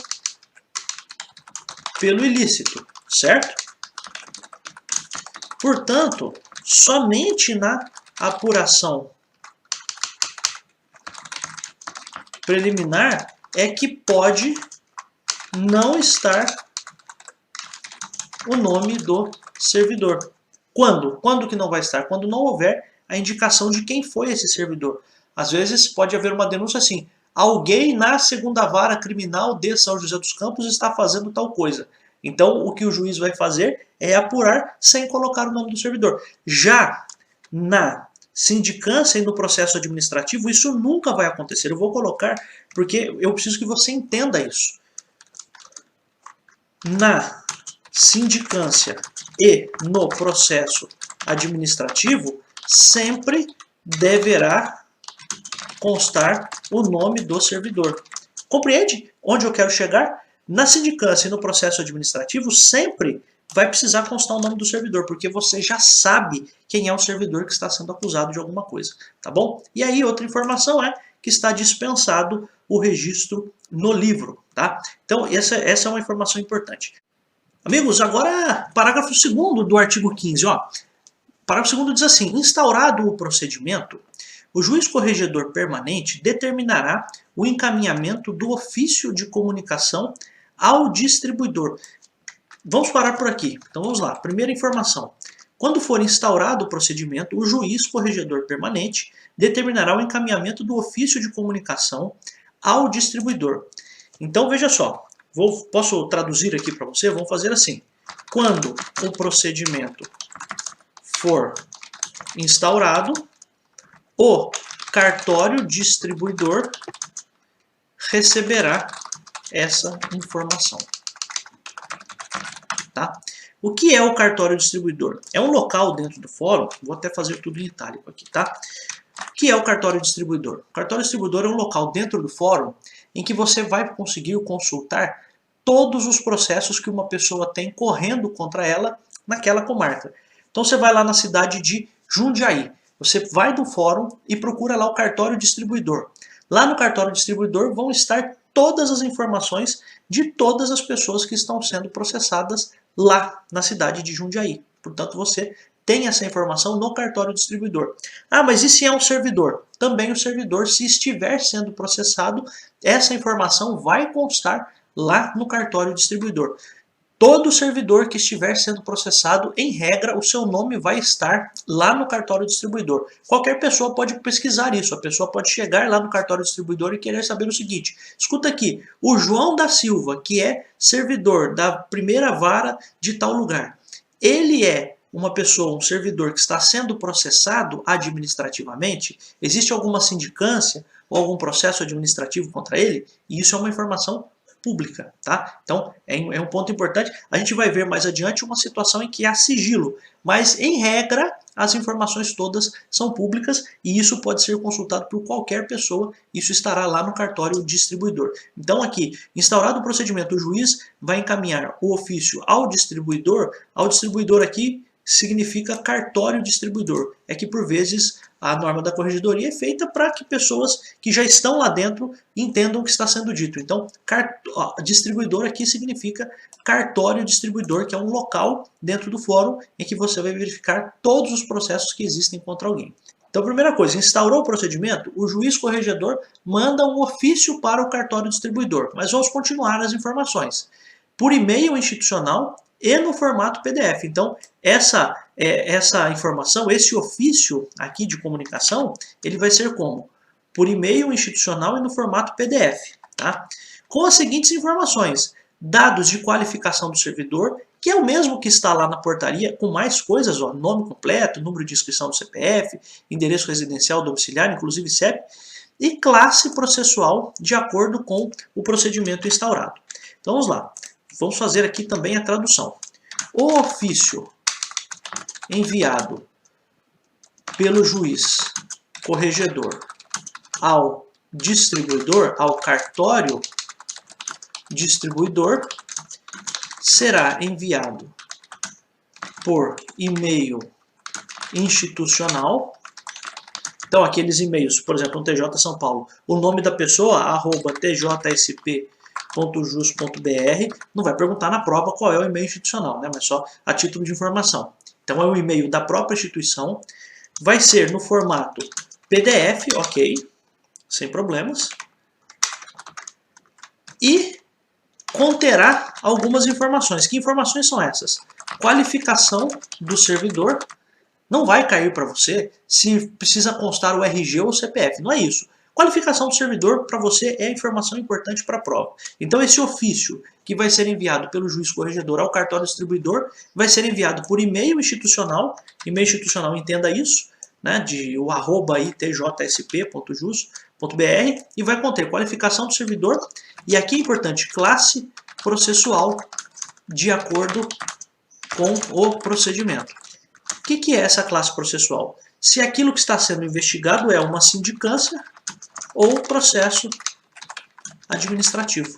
S1: pelo ilícito, certo? Portanto, somente na apuração preliminar é que pode não estar o nome do servidor. Quando? Quando que não vai estar? Quando não houver a indicação de quem foi esse servidor. Às vezes pode haver uma denúncia assim, alguém na segunda vara criminal de São José dos Campos está fazendo tal coisa. Então o que o juiz vai fazer é apurar sem colocar o nome do servidor. Já na sindicância e no processo administrativo, isso nunca vai acontecer. Eu vou colocar porque eu preciso que você entenda isso. Na sindicância e no processo administrativo, sempre deverá constar o nome do servidor. Compreende onde eu quero chegar? Na sindicância e no processo administrativo, sempre vai precisar constar o nome do servidor, porque você já sabe quem é o servidor que está sendo acusado de alguma coisa, tá bom? E aí outra informação é que está dispensado o registro no livro, tá? Então essa é uma informação importante. Amigos, agora parágrafo 2º do artigo 15, ó. Parágrafo 2º diz assim: instaurado o procedimento, o juiz corregedor permanente determinará o encaminhamento do ofício de comunicação ao distribuidor. Vamos parar por aqui. Então vamos lá. Primeira informação. Quando for instaurado o procedimento, o juiz corregedor permanente determinará o encaminhamento do ofício de comunicação ao distribuidor. Então veja só. Posso traduzir aqui para você? Vamos fazer assim. Quando o procedimento for instaurado, o cartório distribuidor receberá essa informação. Tá? O que é o cartório distribuidor? É um local dentro do fórum, vou até fazer tudo em itálico aqui, tá? O que é o cartório distribuidor? O cartório distribuidor é um local dentro do fórum em que você vai conseguir consultar todos os processos que uma pessoa tem correndo contra ela naquela comarca. Então você vai lá na cidade de Jundiaí, você vai do fórum e procura lá o cartório distribuidor. Lá no cartório distribuidor vão estar todas as informações de todas as pessoas que estão sendo processadas lá na cidade de Jundiaí. Portanto, você tem essa informação no cartório distribuidor. Ah, mas e se é um servidor? Também o servidor, se estiver sendo processado, essa informação vai constar lá no cartório distribuidor. Todo servidor que estiver sendo processado, em regra, o seu nome vai estar lá no cartório distribuidor. Qualquer pessoa pode pesquisar isso. A pessoa pode chegar lá no cartório distribuidor e querer saber o seguinte. Escuta aqui, o João da Silva, que é servidor da primeira vara de tal lugar, ele é uma pessoa, um servidor que está sendo processado administrativamente? Existe alguma sindicância ou algum processo administrativo contra ele? E isso é uma informação pública, tá? Então, é um ponto importante. A gente vai ver mais adiante uma situação em que há sigilo, mas, em regra, as informações todas são públicas e isso pode ser consultado por qualquer pessoa, isso estará lá no cartório distribuidor. Então, aqui, instaurado o procedimento, o juiz vai encaminhar o ofício ao distribuidor aqui significa cartório distribuidor. É que, por vezes, a norma da corregedoria é feita para que pessoas que já estão lá dentro entendam o que está sendo dito. Então, distribuidor aqui significa cartório distribuidor, que é um local dentro do fórum em que você vai verificar todos os processos que existem contra alguém. Então, primeira coisa, instaurou o procedimento, o juiz corregedor manda um ofício para o cartório distribuidor. Mas vamos continuar as informações. Por e-mail institucional e no formato PDF. Então, essa informação, esse ofício aqui de comunicação, ele vai ser como? Por e-mail institucional e no formato PDF. Tá? Com as seguintes informações: dados de qualificação do servidor, que é o mesmo que está lá na portaria, com mais coisas, ó, nome completo, número de inscrição do CPF, endereço residencial domiciliar, inclusive CEP, e classe processual de acordo com o procedimento instaurado. Então vamos lá. Vamos fazer aqui também a tradução. O ofício enviado pelo juiz corregedor ao distribuidor, ao cartório distribuidor, será enviado por e-mail institucional. Então, aqueles e-mails, por exemplo, um TJ São Paulo, o nome da pessoa, @tjsp.jus.br, não vai perguntar na prova qual é o e-mail institucional, né? Mas só a título de informação. Então, é um e-mail da própria instituição, vai ser no formato PDF, ok, sem problemas, e conterá algumas informações. Que informações são essas? Qualificação do servidor. Não vai cair para você se precisa constar o RG ou o CPF, não é isso. Qualificação do servidor para você é informação importante para a prova. Então esse ofício que vai ser enviado pelo juiz corregedor ao cartório distribuidor vai ser enviado por e-mail institucional, entenda isso, né, de o @itjsp.jus.br, e vai conter qualificação do servidor e aqui é importante, classe processual de acordo com o procedimento. O que é essa classe processual? Se aquilo que está sendo investigado é uma sindicância ou processo administrativo,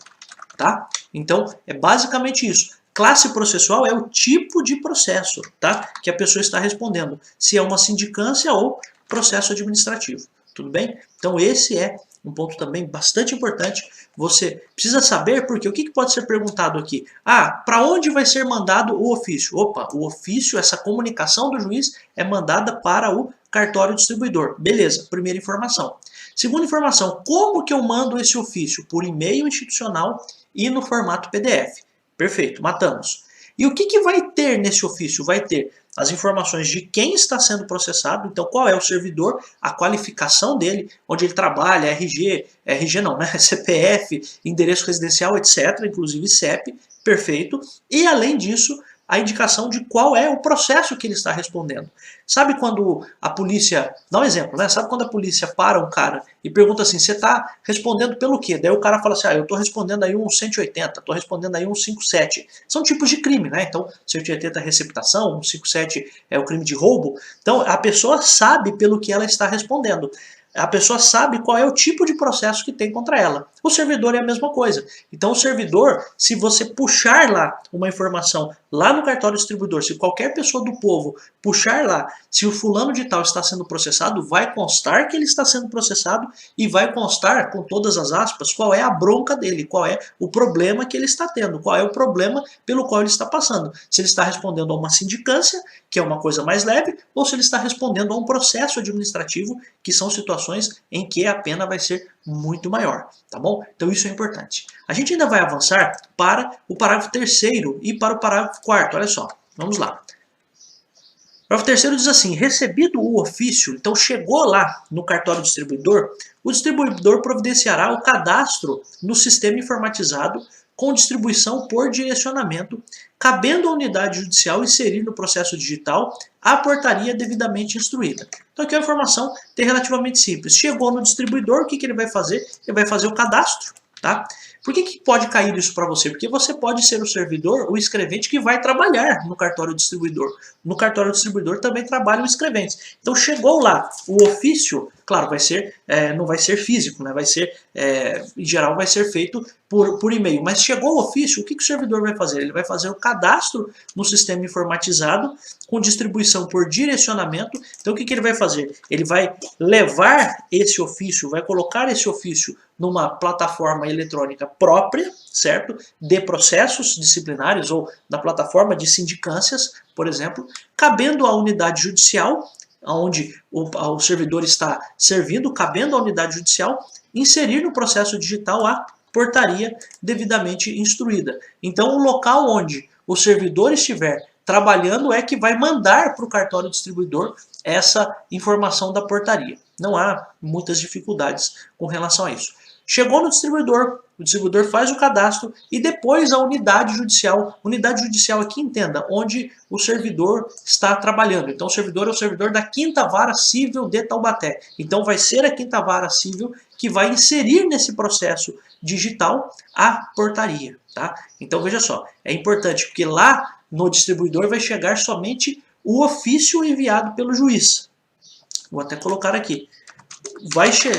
S1: tá? Então, é basicamente isso. Classe processual é o tipo de processo, tá? Que a pessoa está respondendo, se é uma sindicância ou processo administrativo, tudo bem? Então esse é um ponto também bastante importante. Você precisa saber, porque o que pode ser perguntado aqui? Ah, para onde vai ser mandado o ofício? Opa, o ofício, essa comunicação do juiz é mandada para o cartório distribuidor. Beleza, primeira informação. Segunda informação, como que eu mando esse ofício? Por e-mail institucional e no formato PDF. Perfeito, matamos. E o que vai ter nesse ofício? Vai ter as informações de quem está sendo processado, então qual é o servidor, a qualificação dele, onde ele trabalha, RG não, né? CPF, endereço residencial, etc., inclusive CEP, perfeito. E além disso, a indicação de qual é o processo que ele está respondendo. Sabe quando a polícia, dá um exemplo, né? Sabe quando a polícia para um cara e pergunta assim, você está respondendo pelo quê? Daí o cara fala assim, eu estou respondendo aí um 180, estou respondendo aí um 57. São tipos de crime, né? Então, 180 é receptação, 157 é o crime de roubo. Então, a pessoa sabe pelo que ela está respondendo. A pessoa sabe qual é o tipo de processo que tem contra ela. O servidor é a mesma coisa. Então o servidor, se você puxar lá uma informação, lá no cartório distribuidor, se qualquer pessoa do povo puxar lá, se o fulano de tal está sendo processado, vai constar que ele está sendo processado e vai constar, com todas as aspas, qual é a bronca dele, qual é o problema que ele está tendo, qual é o problema pelo qual ele está passando. Se ele está respondendo a uma sindicância, que é uma coisa mais leve, ou se ele está respondendo a um processo administrativo, que são situações em que a pena vai ser muito maior, tá bom? Então isso é importante. A gente ainda vai avançar para o parágrafo 3º e para o parágrafo 4º, olha só, vamos lá. O parágrafo 3º diz assim, recebido o ofício, então chegou lá no cartório distribuidor, o distribuidor providenciará o cadastro no sistema informatizado com distribuição por direcionamento, cabendo à unidade judicial inserir no processo digital a portaria devidamente instruída. Então aqui a informação é relativamente simples. Chegou no distribuidor, o que ele vai fazer? Ele vai fazer o cadastro, tá? Por que pode cair isso para você? Porque você pode ser o servidor, o escrevente que vai trabalhar no cartório distribuidor. No cartório distribuidor também trabalham escreventes. Então chegou lá o ofício, claro, vai ser, não vai ser físico, né? Vai ser, em geral vai ser feito por e-mail. Mas chegou o ofício, o que o servidor vai fazer? Ele vai fazer o cadastro no sistema informatizado com distribuição por direcionamento. Então o que ele vai fazer? Ele vai levar esse ofício, vai colocar esse ofício numa plataforma eletrônica própria, certo? De processos disciplinares ou na plataforma de sindicâncias, por exemplo, cabendo à unidade judicial, onde o servidor está servindo, cabendo à unidade judicial, inserir no processo digital a portaria devidamente instruída. Então, o local onde o servidor estiver trabalhando é que vai mandar para o cartório distribuidor essa informação da portaria. Não há muitas dificuldades com relação a isso. Chegou no distribuidor, o distribuidor faz o cadastro e depois a unidade judicial. Unidade judicial aqui, entenda, onde o servidor está trabalhando. Então o servidor é o servidor da 5ª Vara Civil de Taubaté. Então vai ser a 5ª Vara Civil que vai inserir nesse processo digital a portaria, tá? Então veja só, é importante porque lá no distribuidor vai chegar somente o ofício enviado pelo juiz. Vou até colocar aqui.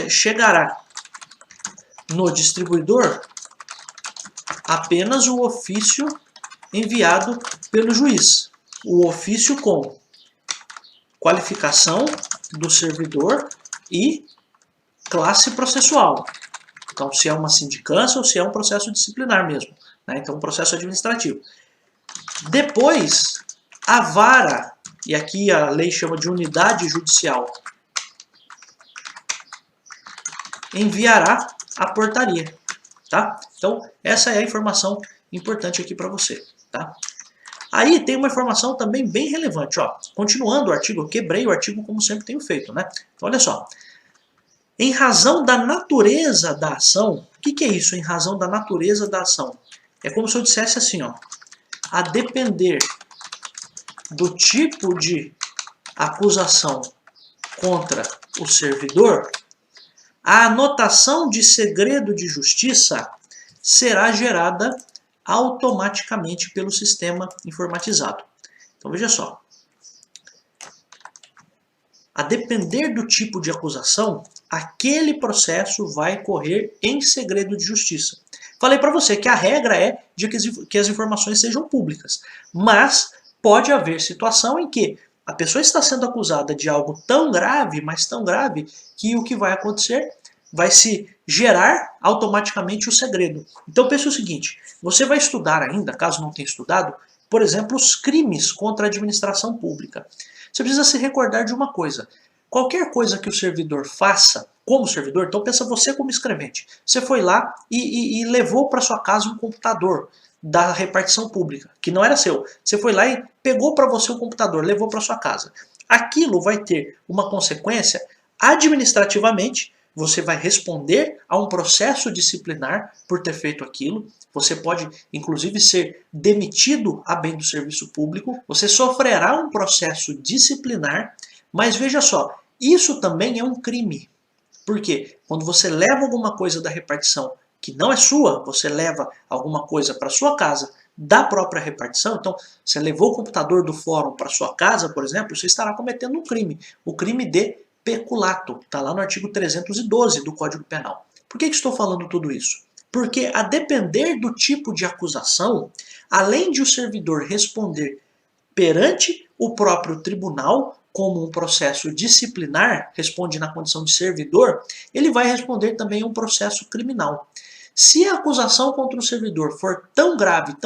S1: Chegará no distribuidor apenas o ofício enviado pelo juiz. O ofício com qualificação do servidor e classe processual. Então, se é uma sindicância ou se é um processo disciplinar mesmo, né? Então, um processo administrativo. Depois, a vara, e aqui a lei chama de unidade judicial, enviará a portaria, tá? Então, essa é a informação importante aqui para você, tá? Aí tem uma informação também bem relevante, ó. Continuando o artigo, eu quebrei o artigo como sempre tenho feito, né? Então, olha só. Em razão da natureza da ação, o que é isso? Em razão da natureza da ação? É como se eu dissesse assim, ó. A depender do tipo de acusação contra o servidor, a anotação de segredo de justiça será gerada automaticamente pelo sistema informatizado. Então veja só. A depender do tipo de acusação, aquele processo vai correr em segredo de justiça. Falei para você que a regra é de que as informações sejam públicas, mas pode haver situação em que a pessoa está sendo acusada de algo tão grave, mas tão grave, que o que vai acontecer vai se gerar automaticamente o segredo. Então pense o seguinte, você vai estudar ainda, caso não tenha estudado, por exemplo, os crimes contra a administração pública. Você precisa se recordar de uma coisa. Qualquer coisa que o servidor faça, como servidor, então pensa você como escrevente. Você foi lá e levou para sua casa um computador da repartição pública, que não era seu. Você foi lá e pegou para você o computador, levou para sua casa. Aquilo vai ter uma consequência administrativamente. Você vai responder a um processo disciplinar por ter feito aquilo. Você pode, inclusive, ser demitido a bem do serviço público. Você sofrerá um processo disciplinar. Mas veja só, isso também é um crime. Por quê? Quando você leva alguma coisa da repartição que não é sua, você leva alguma coisa para sua casa da própria repartição, então você levou o computador do fórum para sua casa, por exemplo, você estará cometendo um crime. O crime de peculato, está lá no artigo 312 do Código Penal. Por que estou falando tudo isso? Porque a depender do tipo de acusação, além de o servidor responder perante o próprio tribunal, como um processo disciplinar, responde na condição de servidor, ele vai responder também a um processo criminal. Se a acusação contra o servidor for tão grave,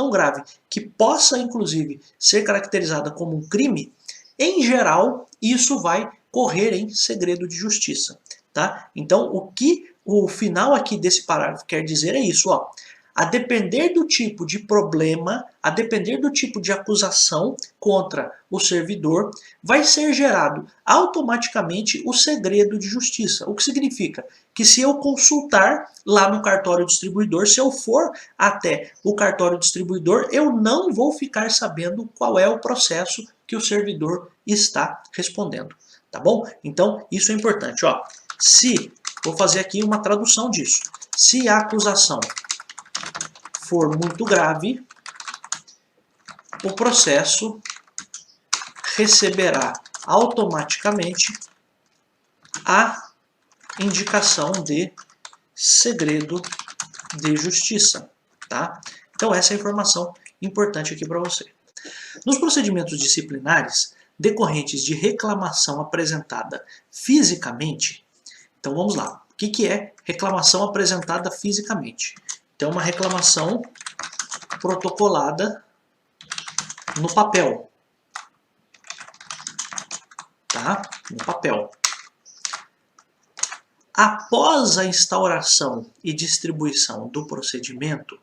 S1: que possa inclusive ser caracterizada como um crime, em geral, isso vai correr em segredo de justiça. Tá? Então, o que o final aqui desse parágrafo quer dizer é isso, ó. A depender do tipo de problema, a depender do tipo de acusação contra o servidor, vai ser gerado automaticamente o segredo de justiça. O que significa que se eu consultar lá no cartório distribuidor, se eu for até o cartório distribuidor, eu não vou ficar sabendo qual é o processo que o servidor está respondendo. Tá bom? Então, isso é importante. Ó. Vou fazer aqui uma tradução disso. Se a acusação for muito grave, o processo receberá automaticamente a indicação de segredo de justiça. Tá? Então essa é a informação importante aqui para você. Nos procedimentos disciplinares decorrentes de reclamação apresentada fisicamente, então vamos lá. O que é reclamação apresentada fisicamente? Então, uma reclamação protocolada no papel. Tá? No papel. Após a instauração e distribuição do procedimento,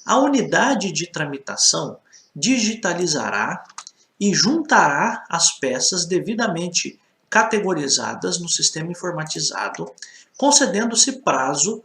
S1: a unidade de tramitação digitalizará e juntará as peças devidamente categorizadas no sistema informatizado, concedendo-se prazo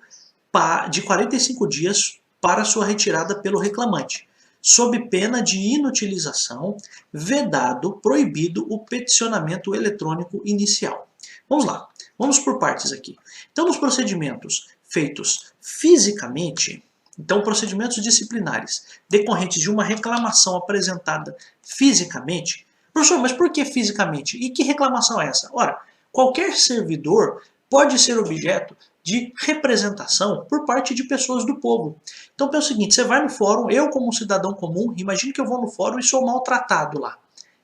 S1: de 45 dias para sua retirada pelo reclamante, sob pena de inutilização, vedado, proibido o peticionamento eletrônico inicial. Vamos lá, vamos por partes aqui. Então, nos procedimentos feitos fisicamente, então procedimentos disciplinares decorrentes de uma reclamação apresentada fisicamente. Professor, mas por que fisicamente? E que reclamação é essa? Ora, qualquer servidor pode ser objeto de representação por parte de pessoas do povo. Então pensa o seguinte, você vai no fórum, eu como cidadão comum, imagine que eu vou no fórum e sou maltratado lá.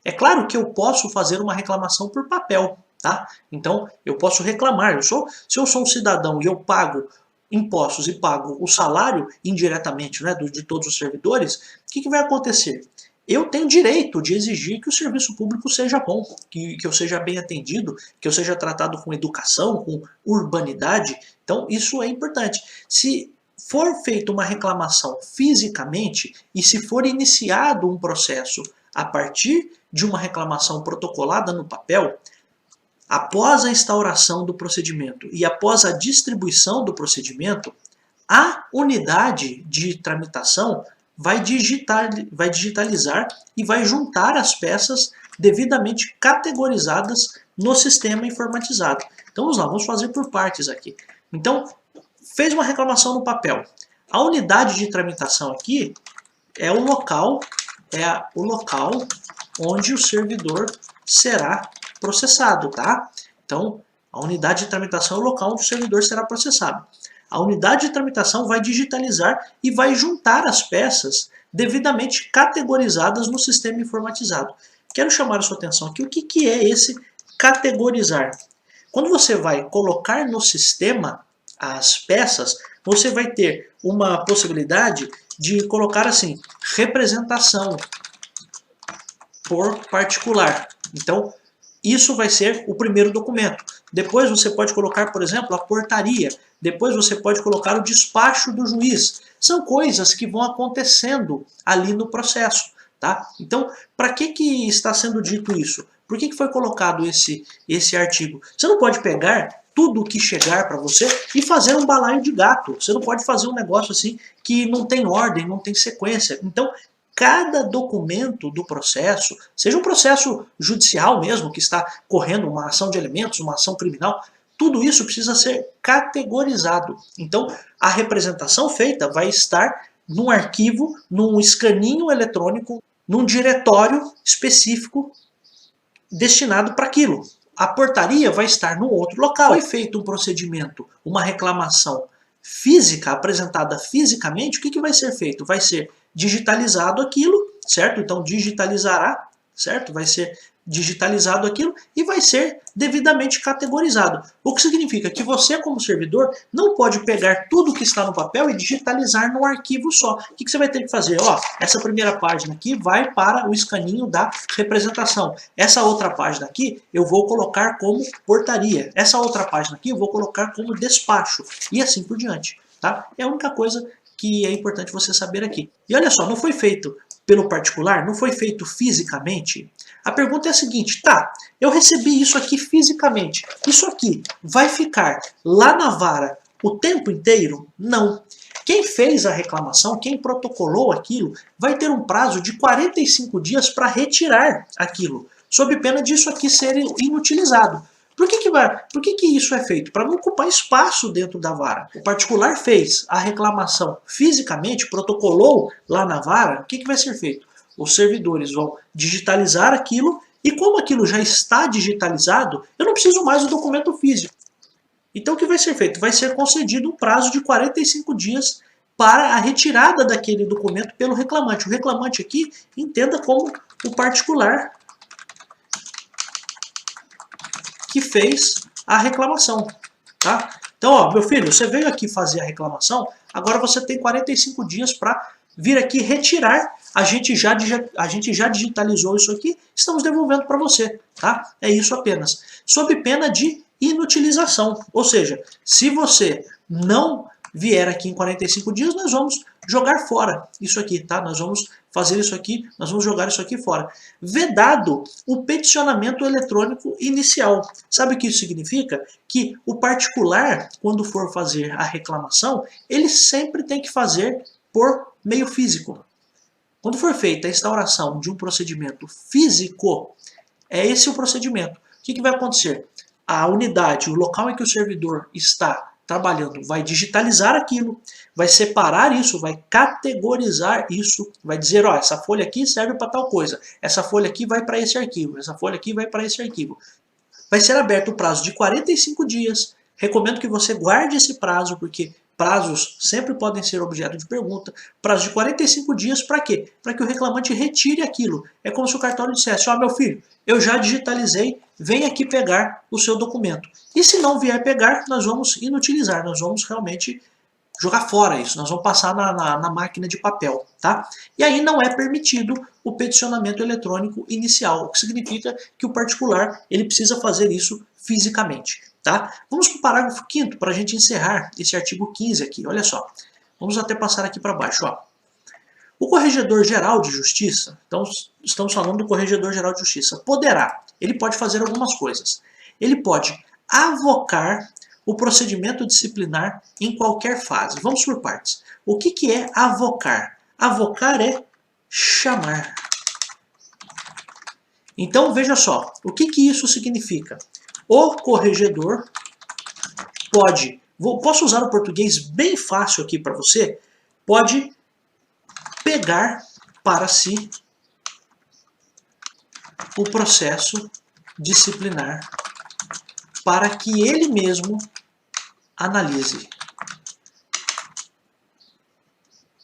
S1: É claro que eu posso fazer uma reclamação por papel, tá? Então eu posso reclamar, se eu sou um cidadão e eu pago impostos e pago o salário indiretamente, né, de todos os servidores, o que vai acontecer? Eu tenho direito de exigir que o serviço público seja bom, que eu seja bem atendido, que eu seja tratado com educação, com urbanidade. Então, isso é importante. Se for feita uma reclamação fisicamente e se for iniciado um processo a partir de uma reclamação protocolada no papel, após a instauração do procedimento e após a distribuição do procedimento, a unidade de tramitação vai digitalizar e vai juntar as peças devidamente categorizadas no sistema informatizado. Então vamos lá, vamos fazer por partes aqui. Então, fez uma reclamação no papel. A unidade de tramitação aqui é o local onde o servidor será processado, tá? Então, a unidade de tramitação é o local onde o servidor será processado. A unidade de tramitação vai digitalizar e vai juntar as peças devidamente categorizadas no sistema informatizado. Quero chamar a sua atenção aqui, o que é esse categorizar? Quando você vai colocar no sistema as peças, você vai ter uma possibilidade de colocar assim, representação por particular. Então, isso vai ser o primeiro documento. Depois você pode colocar, por exemplo, a portaria. Depois você pode colocar o despacho do juiz. São coisas que vão acontecendo ali no processo. Tá? Então, para que está sendo dito isso? Por que foi colocado esse artigo? Você não pode pegar tudo o que chegar para você e fazer um balaio de gato. Você não pode fazer um negócio assim que não tem ordem, não tem sequência. Então, cada documento do processo, seja um processo judicial mesmo, que está correndo uma ação de alimentos, uma ação criminal, tudo isso precisa ser categorizado. Então, a representação feita vai estar num arquivo, num escaninho eletrônico, num diretório específico destinado para aquilo. A portaria vai estar num outro local. Foi feito um procedimento, uma reclamação física, apresentada fisicamente, o que vai ser feito? Vai ser digitalizado aquilo, certo? Então digitalizará, certo? Vai ser digitalizado aquilo e vai ser devidamente categorizado. O que significa que você, como servidor, não pode pegar tudo que está no papel e digitalizar num arquivo só. O que você vai ter que fazer? Ó, essa primeira página aqui vai para o escaninho da representação. Essa outra página aqui eu vou colocar como portaria. Essa outra página aqui eu vou colocar como despacho. E assim por diante. Tá? É a única coisa que é importante você saber aqui. E olha só, não foi feito pelo particular, não foi feito fisicamente. A pergunta é a seguinte, tá, eu recebi isso aqui fisicamente, isso aqui vai ficar lá na vara o tempo inteiro? Não. Quem fez a reclamação, quem protocolou aquilo, vai ter um prazo de 45 dias para retirar aquilo, sob pena disso aqui ser inutilizado. Por que isso é feito? Para não ocupar espaço dentro da vara. O particular fez a reclamação fisicamente, protocolou lá na vara, o que vai ser feito? Os servidores vão digitalizar aquilo e como aquilo já está digitalizado, eu não preciso mais do documento físico. Então o que vai ser feito? Vai ser concedido um prazo de 45 dias para a retirada daquele documento pelo reclamante. O reclamante aqui entenda como o particular que fez a reclamação. Tá? Então, ó, meu filho, você veio aqui fazer a reclamação, agora você tem 45 dias para vir aqui retirar. A gente já digitalizou isso aqui, estamos devolvendo para você. Tá? É isso apenas. Sob pena de inutilização. Ou seja, se você não vier aqui em 45 dias, nós vamos jogar fora isso aqui, tá? Nós vamos fazer isso aqui, nós vamos jogar isso aqui fora. Vedado o peticionamento eletrônico inicial. Sabe o que isso significa? Que o particular, quando for fazer a reclamação, ele sempre tem que fazer por meio físico. Quando for feita a instauração de um procedimento físico, é esse o procedimento. O que vai acontecer? A unidade, o local em que o servidor está trabalhando, vai digitalizar aquilo, vai separar isso, vai categorizar isso, vai dizer, ó, essa folha aqui serve para tal coisa, essa folha aqui vai para esse arquivo, essa folha aqui vai para esse arquivo. Vai ser aberto o prazo de 45 dias, recomendo que você guarde esse prazo, porque prazos sempre podem ser objeto de pergunta. Prazo de 45 dias para quê? Para que o reclamante retire aquilo. É como se o cartório dissesse, ó, meu filho, eu já digitalizei, vem aqui pegar o seu documento. E se não vier pegar, nós vamos inutilizar, nós vamos realmente jogar fora isso, nós vamos passar na máquina de papel, tá? E aí não é permitido o peticionamento eletrônico inicial, o que significa que o particular ele precisa fazer isso fisicamente, tá? Vamos para o parágrafo 5º para a gente encerrar esse artigo 15 aqui, olha só. Vamos até passar aqui para baixo, ó. O Corregedor-Geral de Justiça, então estamos falando do Corregedor-Geral de Justiça, ele pode fazer algumas coisas. Ele pode avocar o procedimento disciplinar em qualquer fase. Vamos por partes. O que é avocar? Avocar é chamar. Então, veja só, o que isso significa? O corregedor pode, posso usar o português bem fácil aqui para você, pode pegar para si o processo disciplinar para que ele mesmo analise.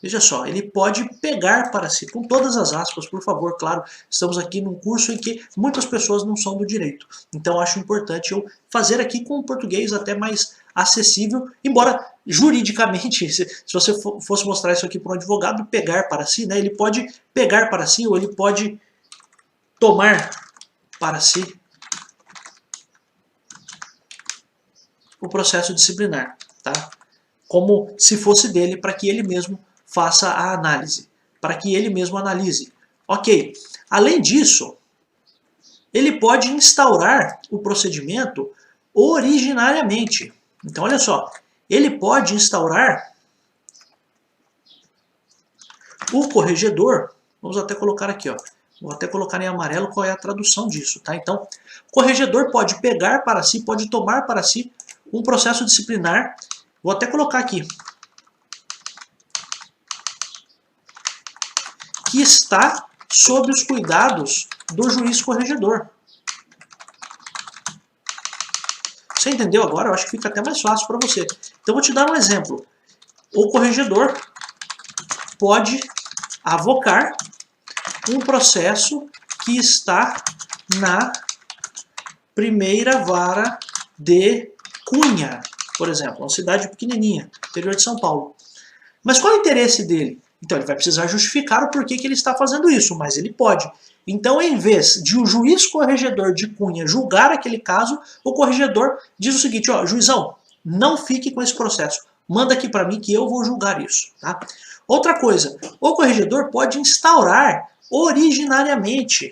S1: Veja só, ele pode pegar para si, com todas as aspas, por favor, claro, estamos aqui num curso em que muitas pessoas não são do direito. Então acho importante eu fazer aqui com um português até mais acessível, embora juridicamente, se você fosse mostrar isso aqui para um advogado, pegar para si, né, ele pode pegar para si ou ele pode tomar para si o processo disciplinar, tá? Como se fosse dele, para que ele mesmo faça a análise, para que ele mesmo analise. Ok, além disso, ele pode instaurar o procedimento originariamente. Então, olha só, ele pode instaurar o corregedor, vamos até colocar aqui, ó, vou até colocar em amarelo qual é a tradução disso, tá? Então, o corregedor pode pegar para si, pode tomar para si um processo disciplinar, vou até colocar aqui, que está sob os cuidados do juiz corregedor. Você entendeu agora? Eu acho que fica até mais fácil para você. Então, vou te dar um exemplo. O corregedor pode avocar um processo que está na primeira vara de Cunha, por exemplo, uma cidade pequenininha, interior de São Paulo. Mas qual é o interesse dele? Então ele vai precisar justificar o porquê que ele está fazendo isso, mas ele pode. Então, em vez de o juiz corregedor de Cunha julgar aquele caso, o corregedor diz o seguinte, ó, juizão, não fique com esse processo, manda aqui para mim que eu vou julgar isso. Tá? Outra coisa, o corregedor pode instaurar originariamente,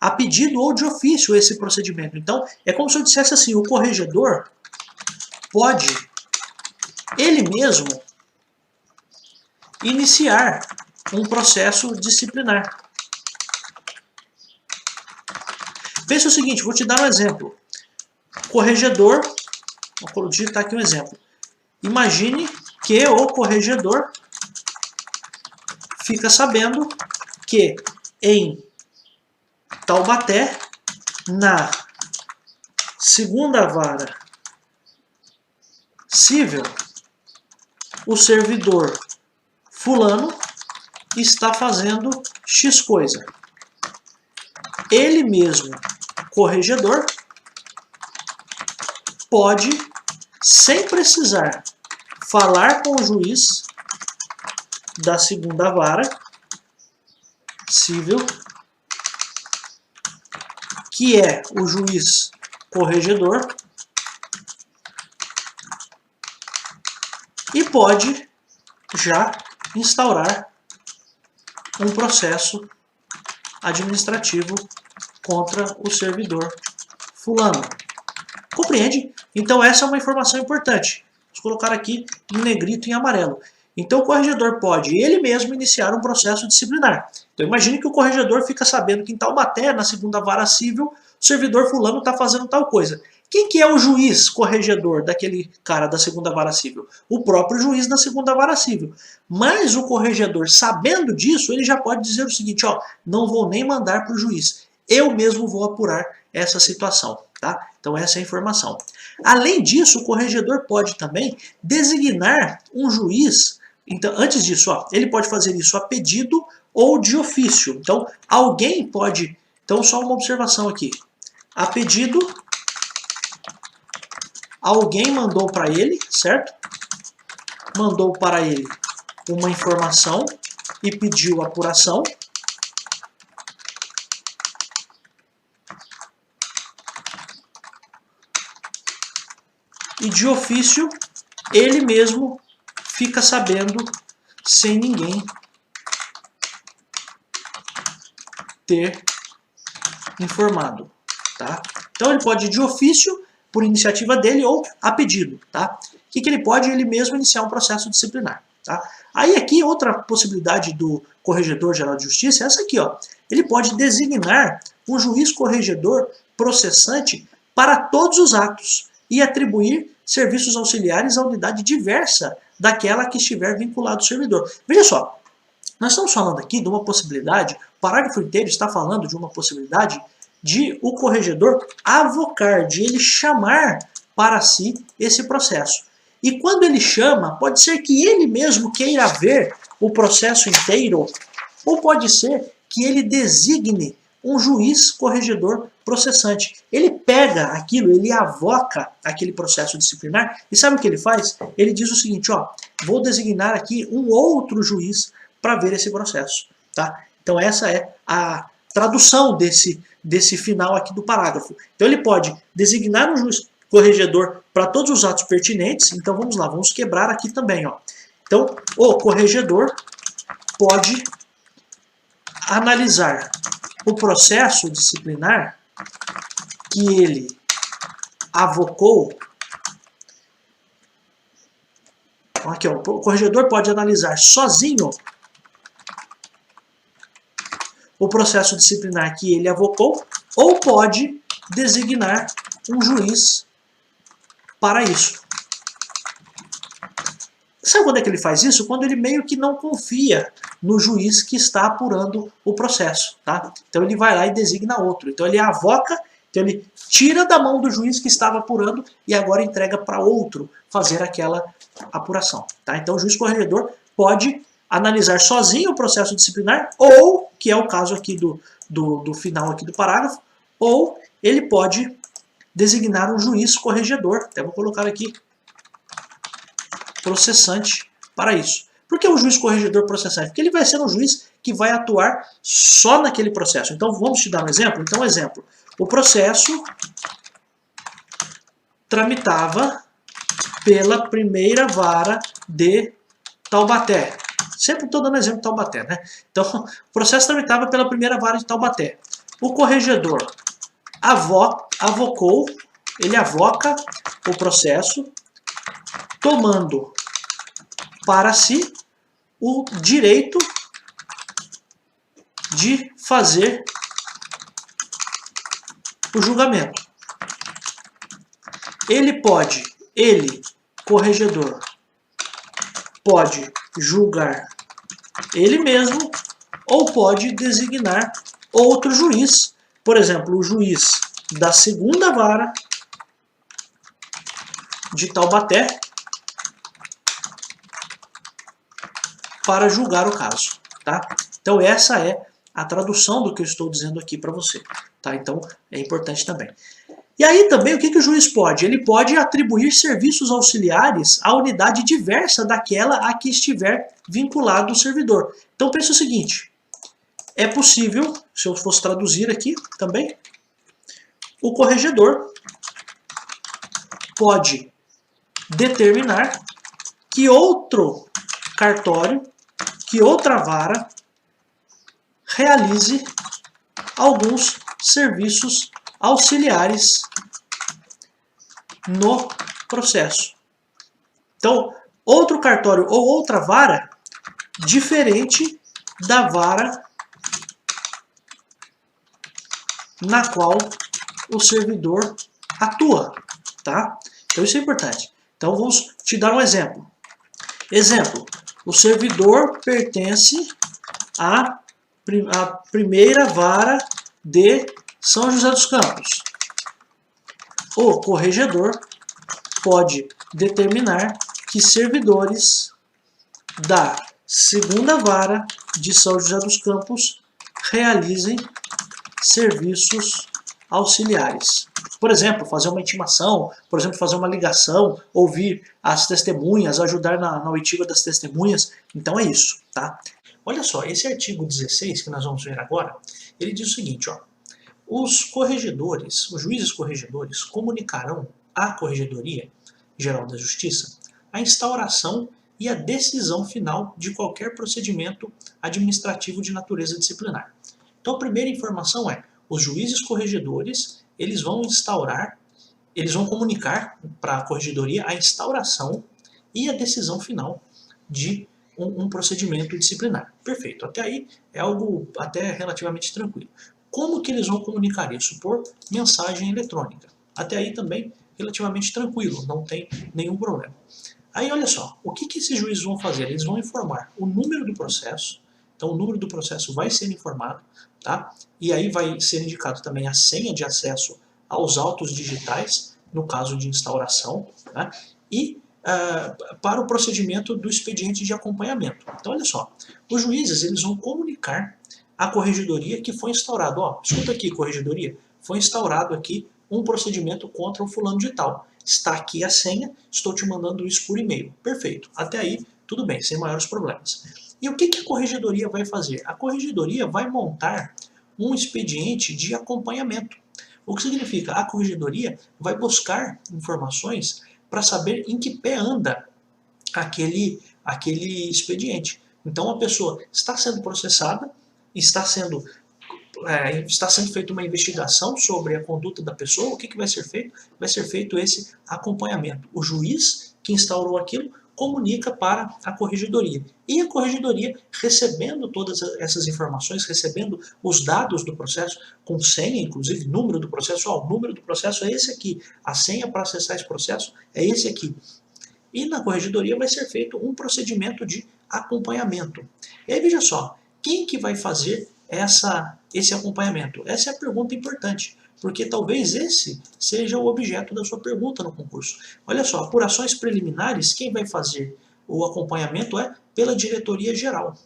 S1: a pedido ou de ofício, esse procedimento. Então, é como se eu dissesse assim, o corregedor pode, ele mesmo, iniciar um processo disciplinar. Pensa o seguinte, vou te dar um exemplo. Corregedor, vou digitar aqui um exemplo. Imagine que o corregedor fica sabendo que em Taubaté, na segunda vara civil, o servidor fulano está fazendo X coisa. Ele mesmo, corregedor, pode, sem precisar falar com o juiz da segunda vara civil, que é o juiz corregedor, e pode já instaurar um processo administrativo contra o servidor fulano. Compreende? Então essa é uma informação importante. Vou colocar aqui em negrito e em amarelo. Então o corregedor pode ele mesmo iniciar um processo disciplinar. Então imagine que o corregedor fica sabendo que em Taubaté, na segunda vara civil, o servidor fulano está fazendo tal coisa. Quem que é o juiz corregedor daquele cara da segunda vara civil? O próprio juiz da segunda vara civil. Mas o corregedor, sabendo disso, ele já pode dizer o seguinte, ó, não vou nem mandar para o juiz. Eu mesmo vou apurar essa situação. Tá? Então essa é a informação. Além disso, o corregedor pode também designar um juiz. Então, antes disso, ó, ele pode fazer isso a pedido ou de ofício. Então, alguém pode... Então, só uma observação aqui. A pedido, alguém mandou para ele, certo? Mandou para ele uma informação e pediu apuração. E de ofício, ele mesmo fica sabendo sem ninguém ter informado. Tá? Então ele pode de ofício, por iniciativa dele, ou a pedido. Tá? O que ele pode? Ele mesmo iniciar um processo disciplinar. Tá? Aí aqui outra possibilidade do Corregedor-Geral de Justiça é essa aqui. Ó. Ele pode designar um juiz corregedor processante para todos os atos e atribuir serviços auxiliares à unidade diversa daquela que estiver vinculado ao servidor. Veja só, nós estamos falando aqui de uma possibilidade, o parágrafo inteiro está falando de uma possibilidade de o corregedor avocar, de ele chamar para si esse processo. E quando ele chama, pode ser que ele mesmo queira ver o processo inteiro, ou pode ser que ele designe um juiz corregedor processante. Ele pega aquilo, ele avoca aquele processo disciplinar e sabe o que ele faz? Ele diz o seguinte, ó, vou designar aqui um outro juiz para ver esse processo. Tá? Então essa é a tradução desse final aqui do parágrafo. Então ele pode designar um juiz corregedor para todos os atos pertinentes. Então vamos lá, vamos quebrar aqui também. Ó. Então o corregedor pode analisar o processo disciplinar que ele avocou. Aqui, ó, o corregedor pode analisar sozinho o processo disciplinar que ele avocou, ou pode designar um juiz para isso. Sabe quando é que ele faz isso? Quando ele meio que não confia no juiz que está apurando o processo. Tá? Então ele vai lá e designa outro. Então ele avoca, então ele tira da mão do juiz que estava apurando e agora entrega para outro fazer aquela apuração. Tá? Então o juiz corregedor pode analisar sozinho o processo disciplinar, ou, que é o caso aqui do final aqui do parágrafo, ou ele pode designar um juiz corregedor, até vou colocar aqui, processante para isso. Por que o juiz corregedor processante? Porque ele vai ser um juiz que vai atuar só naquele processo. Então vamos te dar um exemplo? Então, exemplo, o processo tramitava pela primeira vara de Taubaté. Sempre estou dando exemplo de Taubaté, né? Então, o processo tramitava pela primeira vara de Taubaté. O corregedor avocou, ele avoca o processo, tomando para si o direito de fazer o julgamento. Ele, corregedor, pode julgar ele mesmo ou pode designar outro juiz. Por exemplo, o juiz da segunda vara de Taubaté para julgar o caso. Tá? Então essa é a tradução do que eu estou dizendo aqui para você. Tá? Então é importante também. E aí também o que o juiz pode? Ele pode atribuir serviços auxiliares à unidade diversa daquela a que estiver vinculado o servidor. Então pensa o seguinte, é possível, se eu fosse traduzir aqui também, o corregedor pode determinar que outro cartório, que outra vara realize alguns serviços auxiliares no processo. Então, outro cartório ou outra vara diferente da vara na qual o servidor atua, tá? Então isso é importante. Então vamos te dar um exemplo. Exemplo, o servidor pertence à primeira vara de São José dos Campos. O corregedor pode determinar que servidores da segunda vara de São José dos Campos realizem serviços auxiliares. Por exemplo, fazer uma intimação, por exemplo, fazer uma ligação, ouvir as testemunhas, ajudar na oitiva das testemunhas. Então é isso, tá? Olha só, esse artigo 16 que nós vamos ver agora, ele diz o seguinte, ó. Os corregedores, os juízes corregedores, comunicarão à Corregedoria Geral da Justiça a instauração e a decisão final de qualquer procedimento administrativo de natureza disciplinar. Então a primeira informação é, os juízes corregedores, eles vão comunicar para a Corregedoria a instauração e a decisão final de um procedimento disciplinar. Perfeito, até aí é algo até relativamente tranquilo. Como que eles vão comunicar isso? Por mensagem eletrônica. Até aí também relativamente tranquilo, não tem nenhum problema. Aí olha só, o que esses juízes vão fazer? Eles vão informar o número do processo, então o número do processo vai ser informado, tá? E aí vai ser indicado também a senha de acesso aos autos digitais, no caso de instauração, tá? E para o procedimento do expediente de acompanhamento. Então, olha só, os juízes eles vão comunicar à corregedoria que foi instaurado. Ó, escuta aqui, corregedoria, foi instaurado aqui um procedimento contra o fulano de tal. Está aqui a senha, estou te mandando isso por e-mail. Perfeito. Até aí, tudo bem, sem maiores problemas. E o que a corregedoria vai fazer? A corregedoria vai montar um expediente de acompanhamento. O que significa? A corregedoria vai buscar informações para saber em que pé anda aquele expediente. Então a pessoa está sendo processada, está sendo feita uma investigação sobre a conduta da pessoa. O que vai ser feito? Vai ser feito esse acompanhamento. O juiz que instaurou aquilo comunica para a corregedoria. E a corregedoria, recebendo todas essas informações, recebendo os dados do processo, com senha, inclusive número do processo, o número do processo é esse aqui, a senha para acessar esse processo é esse aqui. E na corregedoria vai ser feito um procedimento de acompanhamento. E aí veja só, quem que vai fazer esse acompanhamento? Essa é a pergunta importante, porque talvez esse seja o objeto da sua pergunta no concurso. Olha só, apurações preliminares, quem vai fazer o acompanhamento é pela diretoria geral.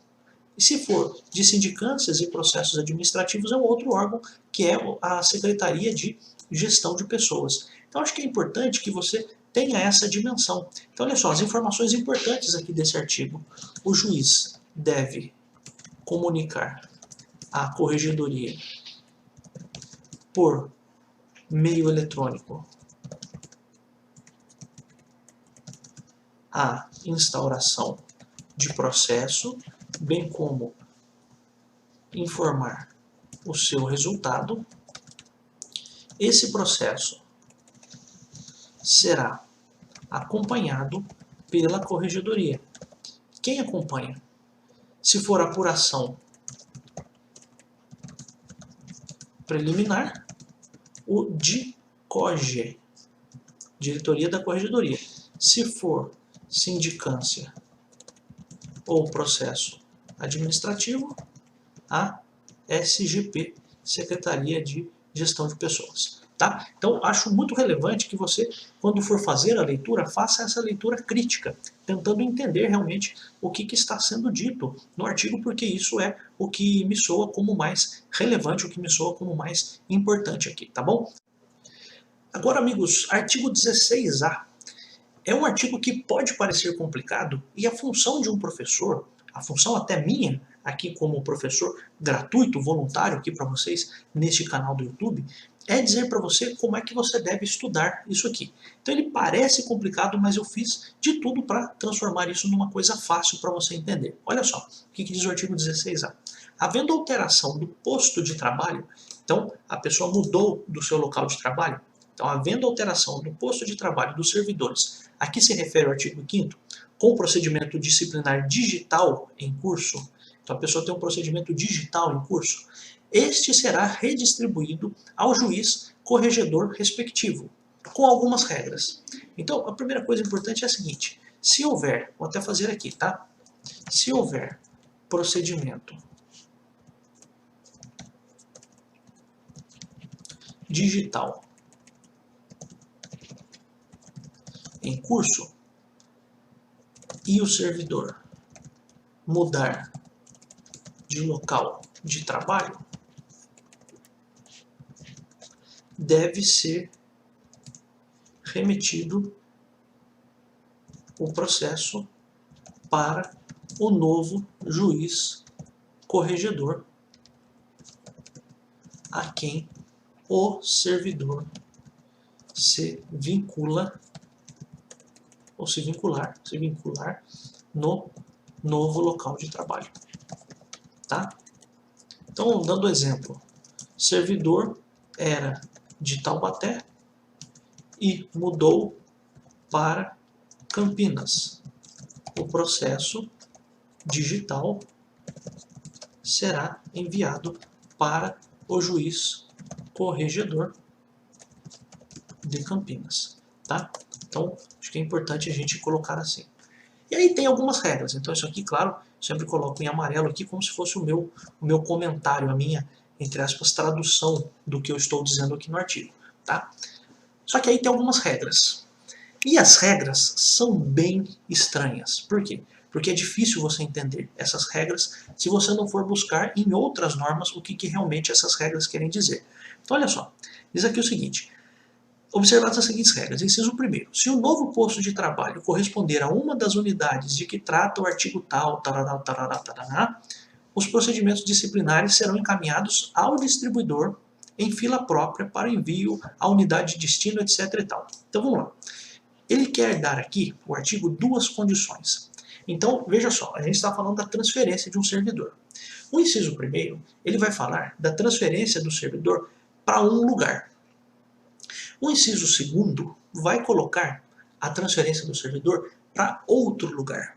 S1: E se for de sindicâncias e processos administrativos, é um outro órgão, que é a Secretaria de Gestão de Pessoas. Então acho que é importante que você tenha essa dimensão. Então olha só, as informações importantes aqui desse artigo. O juiz deve comunicar à corregedoria por meio eletrônico a instauração de processo, bem como informar o seu resultado. Esse processo será acompanhado pela corregedoria. Quem acompanha? Se for apuração preliminar, o DICOGE, diretoria da corregedoria. Se for sindicância ou processo administrativo, a SGP, Secretaria de Gestão de Pessoas. Tá? Então, acho muito relevante que você, quando for fazer a leitura, faça essa leitura crítica, tentando entender realmente o que está sendo dito no artigo, porque isso é o que me soa como mais relevante, o que me soa como mais importante aqui, tá bom? Agora, amigos, artigo 16A é um artigo que pode parecer complicado e a função de um professor, a função até minha, aqui como professor gratuito, voluntário aqui para vocês neste canal do YouTube, é dizer para você como é que você deve estudar isso aqui. Então ele parece complicado, mas eu fiz de tudo para transformar isso numa coisa fácil para você entender. Olha só, o que diz o artigo 16A. Havendo alteração do posto de trabalho, então a pessoa mudou do seu local de trabalho, então havendo alteração do posto de trabalho dos servidores, aqui se refere ao artigo 5º, com procedimento disciplinar digital em curso, então a pessoa tem um procedimento digital em curso, este será redistribuído ao juiz corregedor respectivo, com algumas regras. Então, a primeira coisa importante é a seguinte, se houver, vou até fazer aqui, tá? Se houver procedimento digital em curso e o servidor mudar de local de trabalho, deve ser remetido o processo para o novo juiz corregedor a quem o servidor se vincula ou se vincular no novo local de trabalho. Tá? Então, dando exemplo, servidor era de Taubaté e mudou para Campinas. O processo digital será enviado para o juiz corregedor de Campinas. Tá? Então, acho que é importante a gente colocar assim. E aí tem algumas regras. Então, isso aqui, claro, sempre coloco em amarelo aqui, como se fosse o meu comentário, a minha, entre aspas, tradução do que eu estou dizendo aqui no artigo. Tá? Só que aí tem algumas regras. E as regras são bem estranhas. Por quê? Porque é difícil você entender essas regras se você não for buscar em outras normas o que realmente essas regras querem dizer. Então, olha só, diz aqui o seguinte: observadas as seguintes regras. Inciso 1º. Se o novo posto de trabalho corresponder a uma das unidades de que trata o artigo tal, tarará, tarará, tarará, os procedimentos disciplinares serão encaminhados ao distribuidor em fila própria para envio à unidade de destino, etc. e tal. Então vamos lá. Ele quer dar aqui, o artigo, duas condições. Então, veja só, a gente está falando da transferência de um servidor. O inciso 1º, ele vai falar da transferência do servidor para um lugar. O inciso 2º vai colocar a transferência do servidor para outro lugar.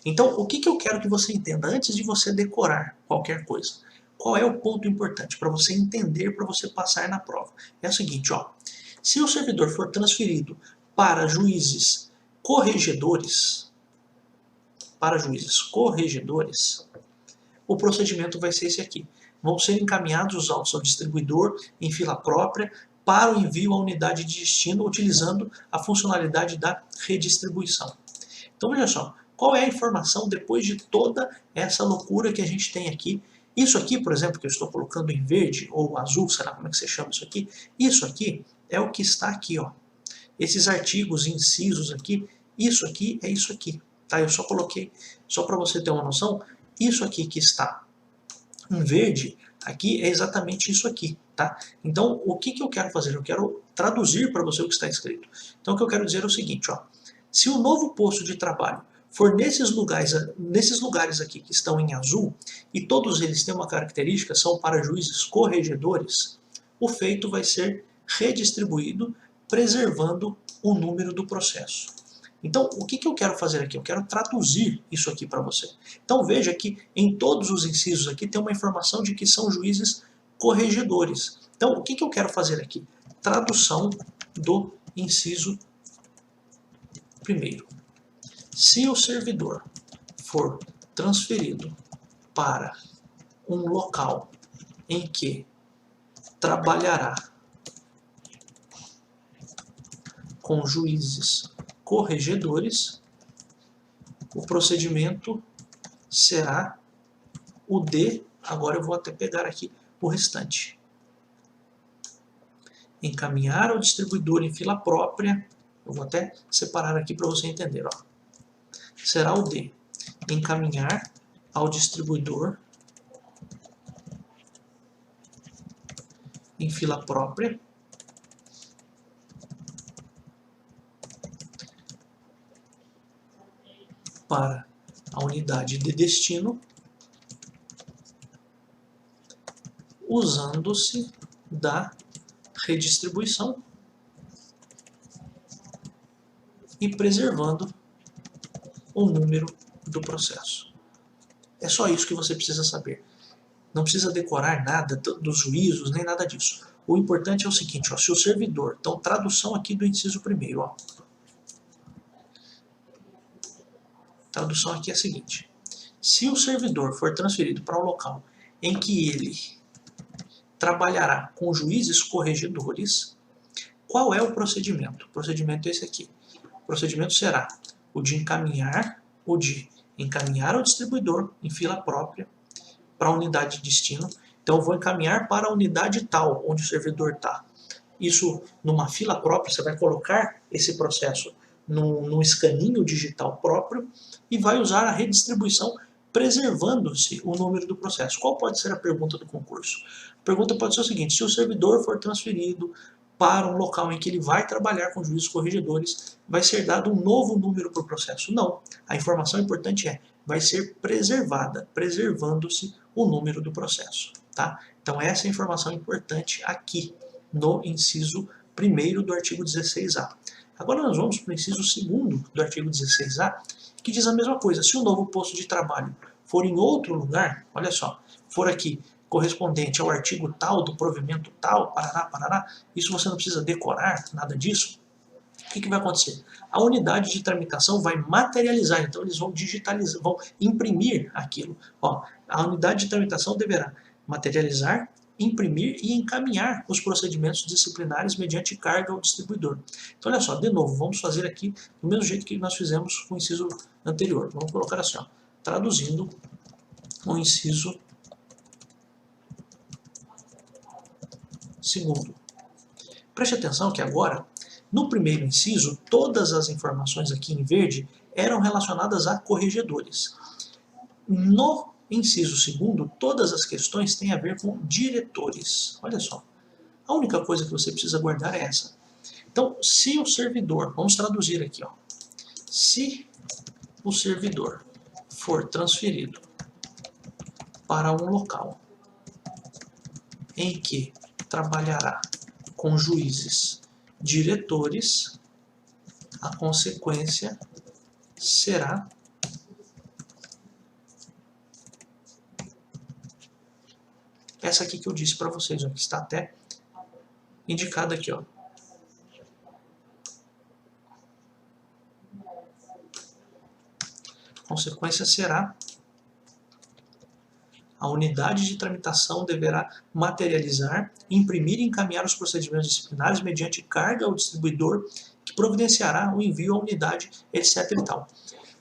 S1: Então, o que eu quero que você entenda antes de você decorar qualquer coisa? Qual é o ponto importante para você entender, para você passar na prova? É o seguinte, ó. Se o servidor for transferido para juízes corregedores, o procedimento vai ser esse aqui. Vão ser encaminhados os autos ao distribuidor em fila própria para o envio à unidade de destino utilizando a funcionalidade da redistribuição. Então veja só, qual é a informação depois de toda essa loucura que a gente tem aqui? Isso aqui, por exemplo, que eu estou colocando em verde ou azul, sei lá como é que você chama isso aqui, isso aqui é o que está aqui, ó. Esses artigos, incisos aqui, isso aqui é isso aqui, tá? Eu só coloquei, só para você ter uma noção, isso aqui que está em verde, aqui é exatamente isso aqui, tá? Então, o que eu quero fazer? Eu quero traduzir para você o que está escrito. Então, o que eu quero dizer é o seguinte, ó. Se o novo posto de trabalho for nesses lugares aqui que estão em azul, e todos eles têm uma característica, são para juízes corregedores, o feito vai ser redistribuído, preservando o número do processo. Então, o que eu quero fazer aqui? Eu quero traduzir isso aqui para você. Então, veja que em todos os incisos aqui tem uma informação de que são juízes corregedores. Então, o que eu quero fazer aqui? Tradução do inciso 1º. Se o servidor for transferido para um local em que trabalhará com juízes corregedores, o procedimento será o de, agora eu vou até pegar aqui o restante. Encaminhar ao distribuidor em fila própria, eu vou até separar aqui para você entender, ó. Será o de encaminhar ao distribuidor em fila própria para a unidade de destino, usando-se da redistribuição e preservando o número do processo. É só isso que você precisa saber. Não precisa decorar nada dos juízos, nem nada disso. O importante é o seguinte, ó, se o servidor, então tradução aqui do inciso 1º, ó. Tradução aqui é a seguinte: se o servidor for transferido para um local em que ele trabalhará com juízes corregedores, qual é o procedimento? O procedimento é esse aqui. O procedimento será o de encaminhar ao distribuidor em fila própria para a unidade de destino. Então, eu vou encaminhar para a unidade tal, onde o servidor está. Isso, numa fila própria, você vai colocar esse processo num escaninho digital próprio e vai usar a redistribuição preservando-se o número do processo. Qual pode ser a pergunta do concurso? A pergunta pode ser o seguinte: se o servidor for transferido para um local em que ele vai trabalhar com juízes corregedores, vai ser dado um novo número para o processo? Não. A informação importante é, vai ser preservada, preservando-se o número do processo. Tá? Então essa é a informação importante aqui no inciso 1º do artigo 16A. Agora nós vamos para o inciso 2º do artigo 16A, que diz a mesma coisa. Se o novo posto de trabalho for em outro lugar, olha só, for aqui correspondente ao artigo tal, do provimento tal, parará, parará, isso você não precisa decorar, nada disso. O que vai acontecer? A unidade de tramitação vai materializar, então eles vão imprimir aquilo. Ó, a unidade de tramitação deverá materializar, imprimir e encaminhar os procedimentos disciplinares mediante carga ao distribuidor. Então, olha só, de novo, vamos fazer aqui do mesmo jeito que nós fizemos com o inciso anterior. Vamos colocar assim, ó, traduzindo o inciso segundo. Preste atenção que agora, no primeiro inciso, todas as informações aqui em verde eram relacionadas a corregedores. No inciso segundo, todas as questões têm a ver com diretores. Olha só, a única coisa que você precisa guardar é essa. Então, se o servidor, vamos traduzir aqui, ó, se o servidor for transferido para um local em que trabalhará com juízes diretores, a consequência será essa aqui que eu disse para vocês, ó, que está até indicada aqui, ó. A consequência será: a unidade de tramitação deverá materializar, imprimir e encaminhar os procedimentos disciplinares mediante carga ao distribuidor, que providenciará o envio à unidade, etc. e tal.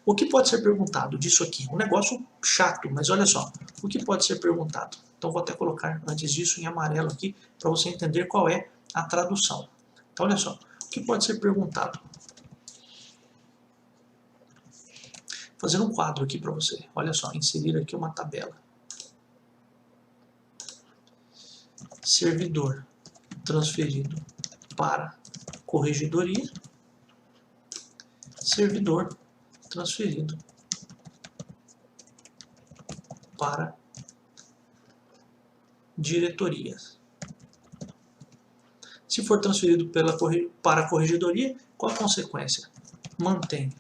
S1: O que pode ser perguntado disso aqui? Um negócio chato, mas olha só. O que pode ser perguntado? Então vou até colocar antes disso em amarelo aqui, para você entender qual é a tradução. Então olha só. O que pode ser perguntado? Vou fazer um quadro aqui para você. Olha só, inserir aqui uma tabela. Servidor transferido para corregedoria, servidor transferido para diretoria. Se for transferido para a corregedoria, qual a consequência? Mantém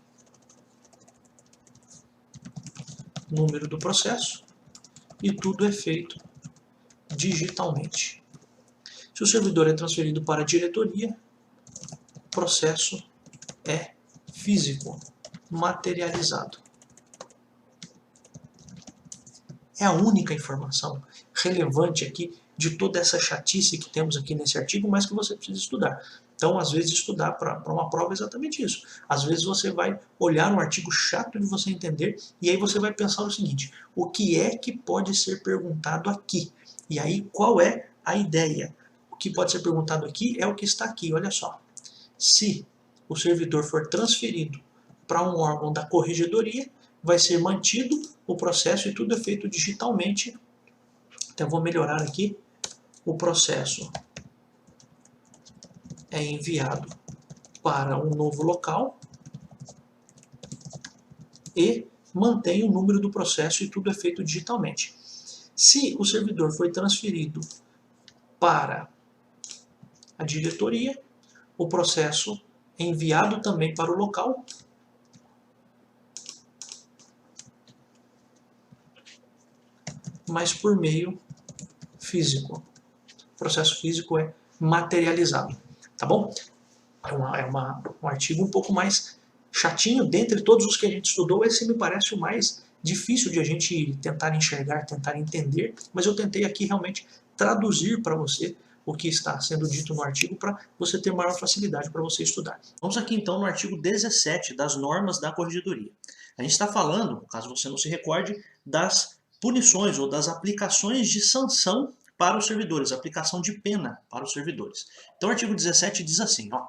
S1: o número do processo e tudo é feito digitalmente. Se o servidor é transferido para a diretoria, o processo é físico, materializado. É a única informação relevante aqui de toda essa chatice que temos aqui nesse artigo, mas que você precisa estudar. Então, às vezes, estudar para uma prova é exatamente isso. Às vezes você vai olhar um artigo chato de você entender e aí você vai pensar o seguinte: o que é que pode ser perguntado aqui? E aí, qual é a ideia? O que pode ser perguntado aqui é o que está aqui, olha só. Se o servidor for transferido para um órgão da corregedoria, vai ser mantido o processo e tudo é feito digitalmente. Então, eu vou melhorar aqui. O processo é enviado para um novo local e mantém o número do processo e tudo é feito digitalmente. Se o servidor foi transferido para a diretoria, o processo é enviado também para o local mas por meio físico. O processo físico é materializado, tá bom? Um artigo um pouco mais chatinho, dentre todos os que a gente estudou, esse me parece o mais difícil de a gente tentar enxergar, tentar entender, mas eu tentei aqui realmente traduzir para você o que está sendo dito no artigo para você ter maior facilidade para você estudar. Vamos aqui então no artigo 17 das normas da corregedoria. A gente está falando, caso você não se recorde, das punições ou das aplicações de sanção para os servidores, aplicação de pena para os servidores. Então o artigo 17 diz assim, ó: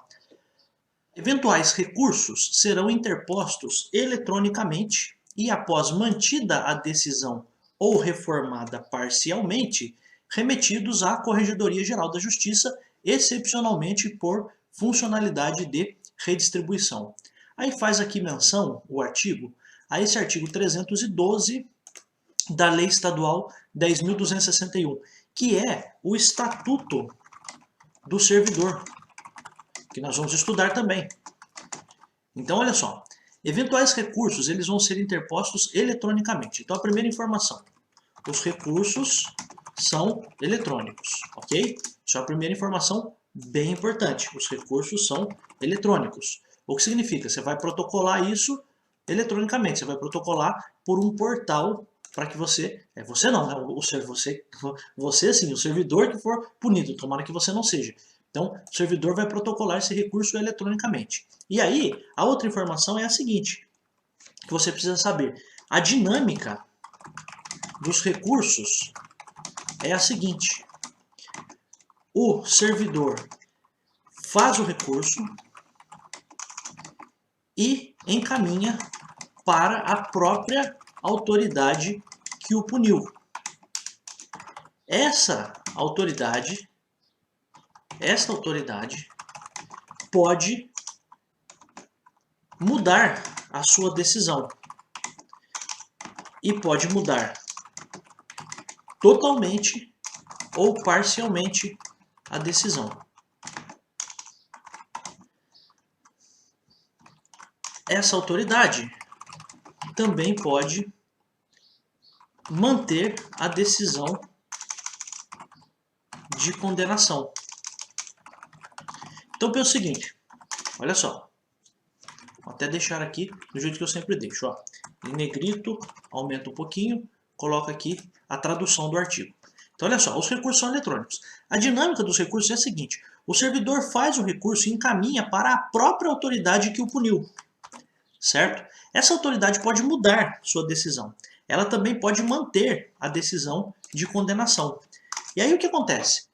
S1: eventuais recursos serão interpostos eletronicamente e após mantida a decisão ou reformada parcialmente, remetidos à Corregedoria Geral da Justiça, excepcionalmente por funcionalidade de redistribuição. Aí faz aqui menção, o artigo, a esse artigo 312 da Lei Estadual 10.261, que é o Estatuto do Servidor, que nós vamos estudar também. Então, olha só, eventuais recursos eles vão ser interpostos eletronicamente. Então, a primeira informação, os recursos são eletrônicos, ok? Isso é a primeira informação bem importante, os recursos são eletrônicos. O que significa? Você vai protocolar isso eletronicamente, você vai protocolar por um portal para que você não, né? Você sim, o servidor que for punido, tomara que você não seja. Então, o servidor vai protocolar esse recurso eletronicamente. E aí, a outra informação é a seguinte, que você precisa saber. A dinâmica dos recursos é a seguinte. O servidor faz o recurso e encaminha para a própria autoridade que o puniu. Esta autoridade pode mudar a sua decisão e pode mudar totalmente ou parcialmente a decisão. Essa autoridade também pode manter a decisão de condenação. Então, pensa o seguinte, olha só, vou até deixar aqui do jeito que eu sempre deixo, ó, em negrito, aumenta um pouquinho, coloca aqui a tradução do artigo. Então, olha só, os recursos são eletrônicos. A dinâmica dos recursos é a seguinte, o servidor faz o recurso e encaminha para a própria autoridade que o puniu, certo? Essa autoridade pode mudar sua decisão. Ela também pode manter a decisão de condenação. E aí o que acontece?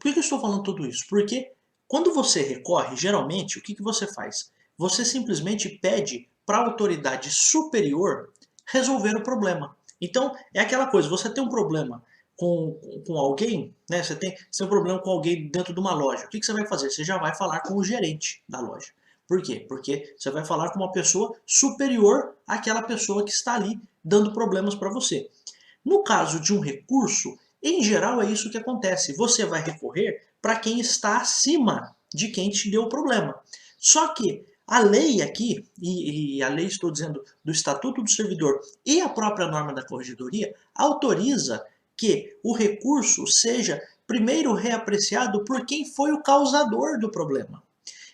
S1: Por que eu estou falando tudo isso? Porque quando você recorre, geralmente, o que você faz? Você simplesmente pede para a autoridade superior resolver o problema. Então, é aquela coisa, você tem um problema com alguém, né? Você tem um problema com alguém dentro de uma loja. O que você vai fazer? Você já vai falar com o gerente da loja. Por quê? Porque você vai falar com uma pessoa superior àquela pessoa que está ali dando problemas para você. No caso de um recurso, em geral é isso que acontece. Você vai recorrer para quem está acima de quem te deu o problema. Só que a lei aqui, e a lei estou dizendo do Estatuto do Servidor e a própria norma da Corregedoria, autoriza que o recurso seja primeiro reapreciado por quem foi o causador do problema.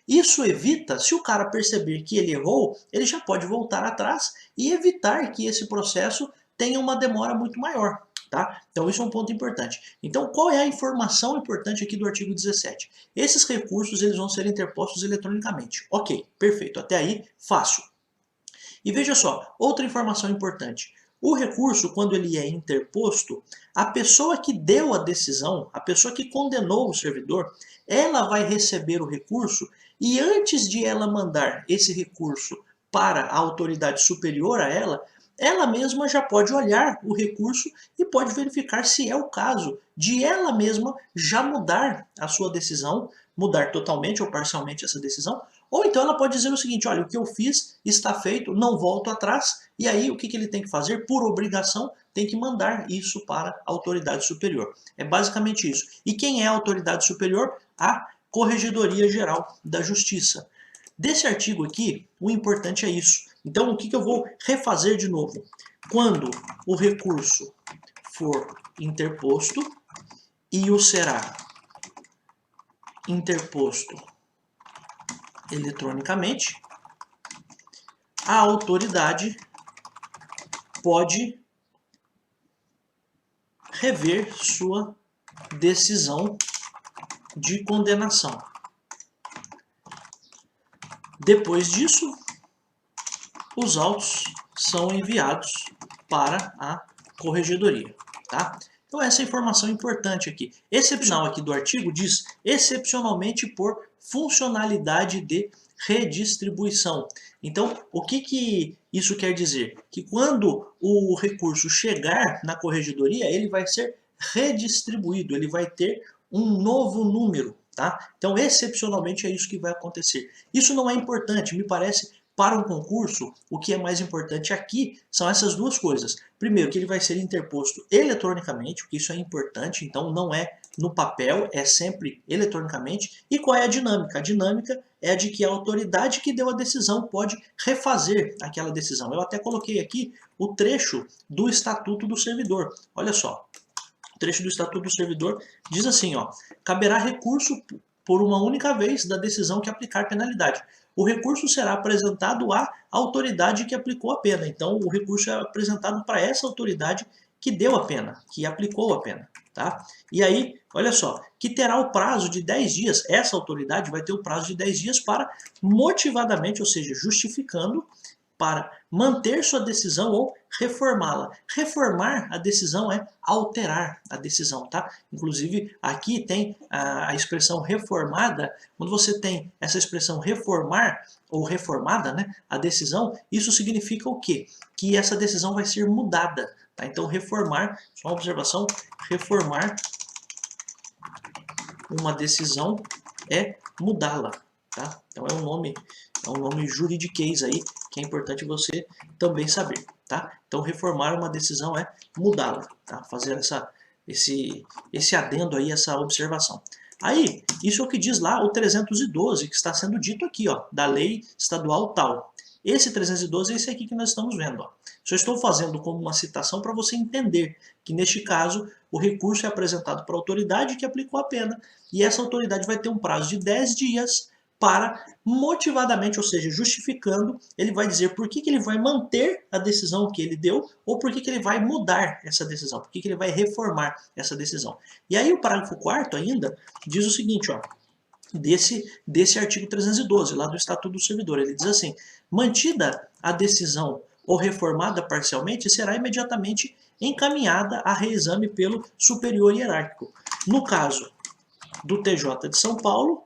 S1: Isso evita, se o cara perceber que ele errou, ele já pode voltar atrás e evitar que esse processo tenha uma demora muito maior. Tá? Então isso é um ponto importante. Então qual é a informação importante aqui do artigo 17? Esses recursos eles vão ser interpostos eletronicamente. Ok, perfeito. Até aí, fácil. E veja só, outra informação importante. O recurso, quando ele é interposto, a pessoa que deu a decisão, a pessoa que condenou o servidor, ela vai receber o recurso e antes de ela mandar esse recurso para a autoridade superior a ela, ela mesma já pode olhar o recurso e pode verificar se é o caso de ela mesma já mudar a sua decisão, mudar totalmente ou parcialmente essa decisão, ou então ela pode dizer o seguinte, olha, o que eu fiz está feito, não volto atrás, e aí o que ele tem que fazer? Por obrigação, tem que mandar isso para a autoridade superior. É basicamente isso. E quem é a autoridade superior? A Corregedoria Geral da Justiça. Desse artigo aqui, o importante é isso. Então, o que eu vou refazer de novo? Quando o recurso for interposto e o será interposto eletronicamente, a autoridade pode rever sua decisão de condenação. Depois disso, os autos são enviados para a corregedoria, tá? Então essa é a informação importante aqui. Excepcional aqui do artigo diz excepcionalmente por funcionalidade de redistribuição. Então, o que isso quer dizer? Que quando o recurso chegar na corregedoria, ele vai ser redistribuído, ele vai ter um novo número, tá? Então, excepcionalmente é isso que vai acontecer. Isso não é importante, me parece, para um concurso, o que é mais importante aqui são essas duas coisas. Primeiro, que ele vai ser interposto eletronicamente, porque isso é importante, então não é no papel, é sempre eletronicamente. E qual é a dinâmica? A dinâmica é a de que a autoridade que deu a decisão pode refazer aquela decisão. Eu até coloquei aqui o trecho do Estatuto do Servidor. Olha só, o trecho do Estatuto do Servidor diz assim, ó, caberá recurso por uma única vez da decisão que aplicar penalidade. o recurso será apresentado à autoridade que aplicou a pena. Então, o recurso é apresentado para essa autoridade que deu a pena, que aplicou a pena. Tá? E aí, olha só, que terá o prazo de 10 dias, essa autoridade vai ter o prazo de 10 dias para motivadamente, ou seja, justificando, para manter sua decisão ou reformá-la. Reformar a decisão é alterar a decisão, tá? Inclusive, aqui tem a expressão reformada. Quando você tem essa expressão reformar ou reformada, né, a decisão, isso significa o quê? Que essa decisão vai ser mudada, tá? Então, reformar, só uma observação, reformar uma decisão é mudá-la, tá? Então, é um nome juridiquês aí, que é importante você também saber, tá? Então, reformar uma decisão é mudá-la, tá? Fazer esse adendo aí, essa observação. Aí, isso é o que diz lá o 312, que está sendo dito aqui, ó, da lei estadual tal. Esse 312 é esse aqui que nós estamos vendo, ó. Só estou fazendo como uma citação para você entender que, neste caso, o recurso é apresentado para a autoridade que aplicou a pena, e essa autoridade vai ter um prazo de 10 dias para, motivadamente, ou seja, justificando, ele vai dizer por que ele vai manter a decisão que ele deu ou por que ele vai mudar essa decisão, por que ele vai reformar essa decisão. E aí o parágrafo 4º ainda diz o seguinte, ó, desse artigo 312, lá do Estatuto do Servidor, ele diz assim, mantida a decisão ou reformada parcialmente, será imediatamente encaminhada a reexame pelo superior hierárquico. No caso do TJ de São Paulo,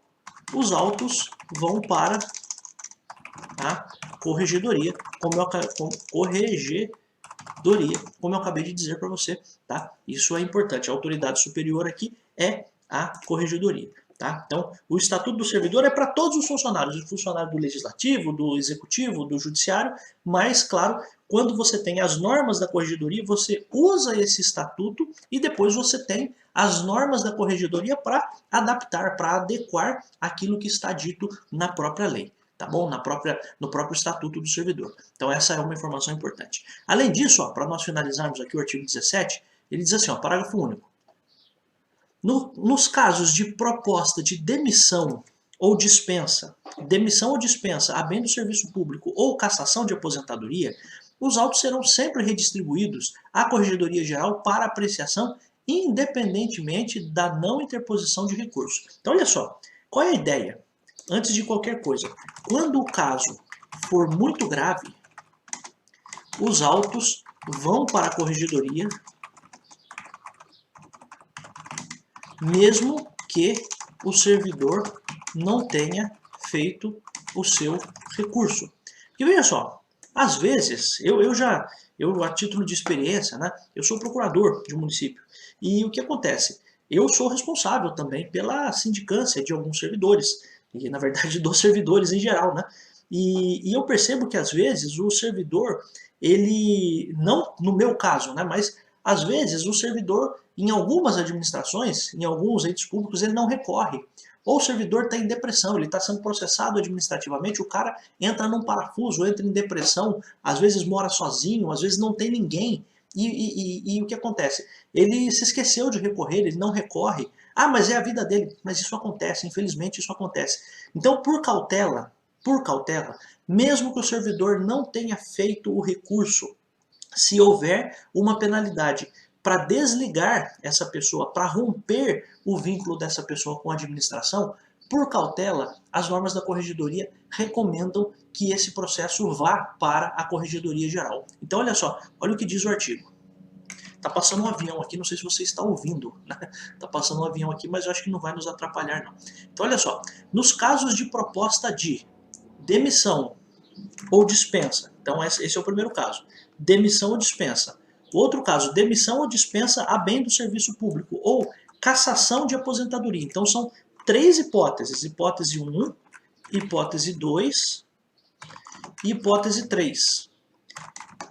S1: os autos vão para a corregedoria, como eu acabei de dizer para você, tá? Isso é importante. A autoridade superior aqui é a corregedoria, tá? Então, o Estatuto do Servidor é para todos os funcionários do Legislativo, do Executivo, do Judiciário, mas, claro, quando você tem as normas da corregedoria, você usa esse estatuto e depois você tem as normas da corregedoria para adaptar, para adequar aquilo que está dito na própria lei, tá bom? No próprio Estatuto do Servidor. Então essa é uma informação importante. Além disso, para nós finalizarmos aqui o artigo 17, ele diz assim, ó, parágrafo único. Nos casos de proposta de demissão ou dispensa a bem do serviço público ou cassação de aposentadoria, os autos serão sempre redistribuídos à Corregedoria Geral para apreciação, independentemente da não interposição de recurso. Então, olha só, qual é a ideia? Antes de qualquer coisa, quando o caso for muito grave, os autos vão para a Corregedoria, mesmo que o servidor não tenha feito o seu recurso. E veja só, às vezes, eu a título de experiência, né, eu sou procurador de um município, e o que acontece? Eu sou responsável também pela sindicância de alguns servidores, e na verdade dos servidores em geral, né? E eu percebo que às vezes o servidor, ele, não no meu caso, né, mas às vezes o servidor, em algumas administrações, em alguns entes públicos, ele não recorre. Ou o servidor está em depressão, ele está sendo processado administrativamente, o cara entra num parafuso, entra em depressão, às vezes mora sozinho, às vezes não tem ninguém. E o que acontece? Ele se esqueceu de recorrer, ele não recorre. Ah, mas é a vida dele. Mas isso acontece, infelizmente isso acontece. Então, por cautela, mesmo que o servidor não tenha feito o recurso, se houver uma penalidade para desligar essa pessoa, para romper o vínculo dessa pessoa com a administração, por cautela, as normas da Corregedoria recomendam que esse processo vá para a Corregedoria Geral. Então, olha só, olha o que diz o artigo. Está passando um avião aqui, não sei se você está ouvindo, né? Está passando um avião aqui, mas eu acho que não vai nos atrapalhar, não. Então, olha só, nos casos de proposta de demissão ou dispensa, então esse é o primeiro caso, demissão ou dispensa. O outro caso, demissão ou dispensa a bem do serviço público ou cassação de aposentadoria. Então são três hipóteses, hipótese 1, hipótese 2 e hipótese 3.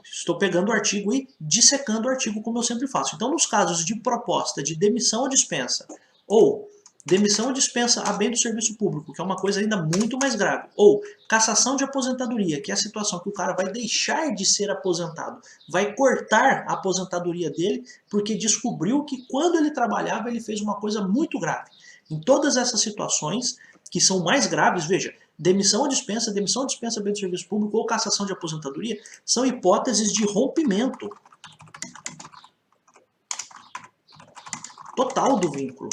S1: Estou pegando o artigo e dissecando o artigo como eu sempre faço. Então nos casos de proposta de demissão ou dispensa, ou demissão ou dispensa a bem do serviço público, que é uma coisa ainda muito mais grave. Ou cassação de aposentadoria, que é a situação que o cara vai deixar de ser aposentado, vai cortar a aposentadoria dele, porque descobriu que quando ele trabalhava ele fez uma coisa muito grave. Em todas essas situações, que são mais graves, veja, demissão ou dispensa bem do serviço público ou cassação de aposentadoria são hipóteses de rompimento total do vínculo.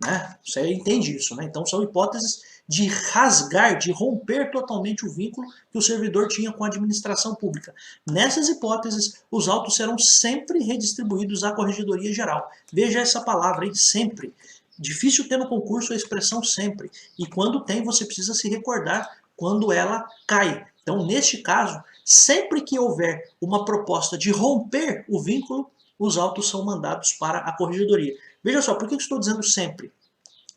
S1: Né? Você entende isso, né? Então são hipóteses de rasgar, de romper totalmente o vínculo que o servidor tinha com a administração pública. Nessas hipóteses, os autos serão sempre redistribuídos à Corregedoria Geral. Veja essa palavra aí, sempre. Difícil ter no concurso a expressão sempre. E quando tem, você precisa se recordar quando ela cai. Então, neste caso, sempre que houver uma proposta de romper o vínculo, os autos são mandados para a Corregedoria. Veja só, por que eu estou dizendo sempre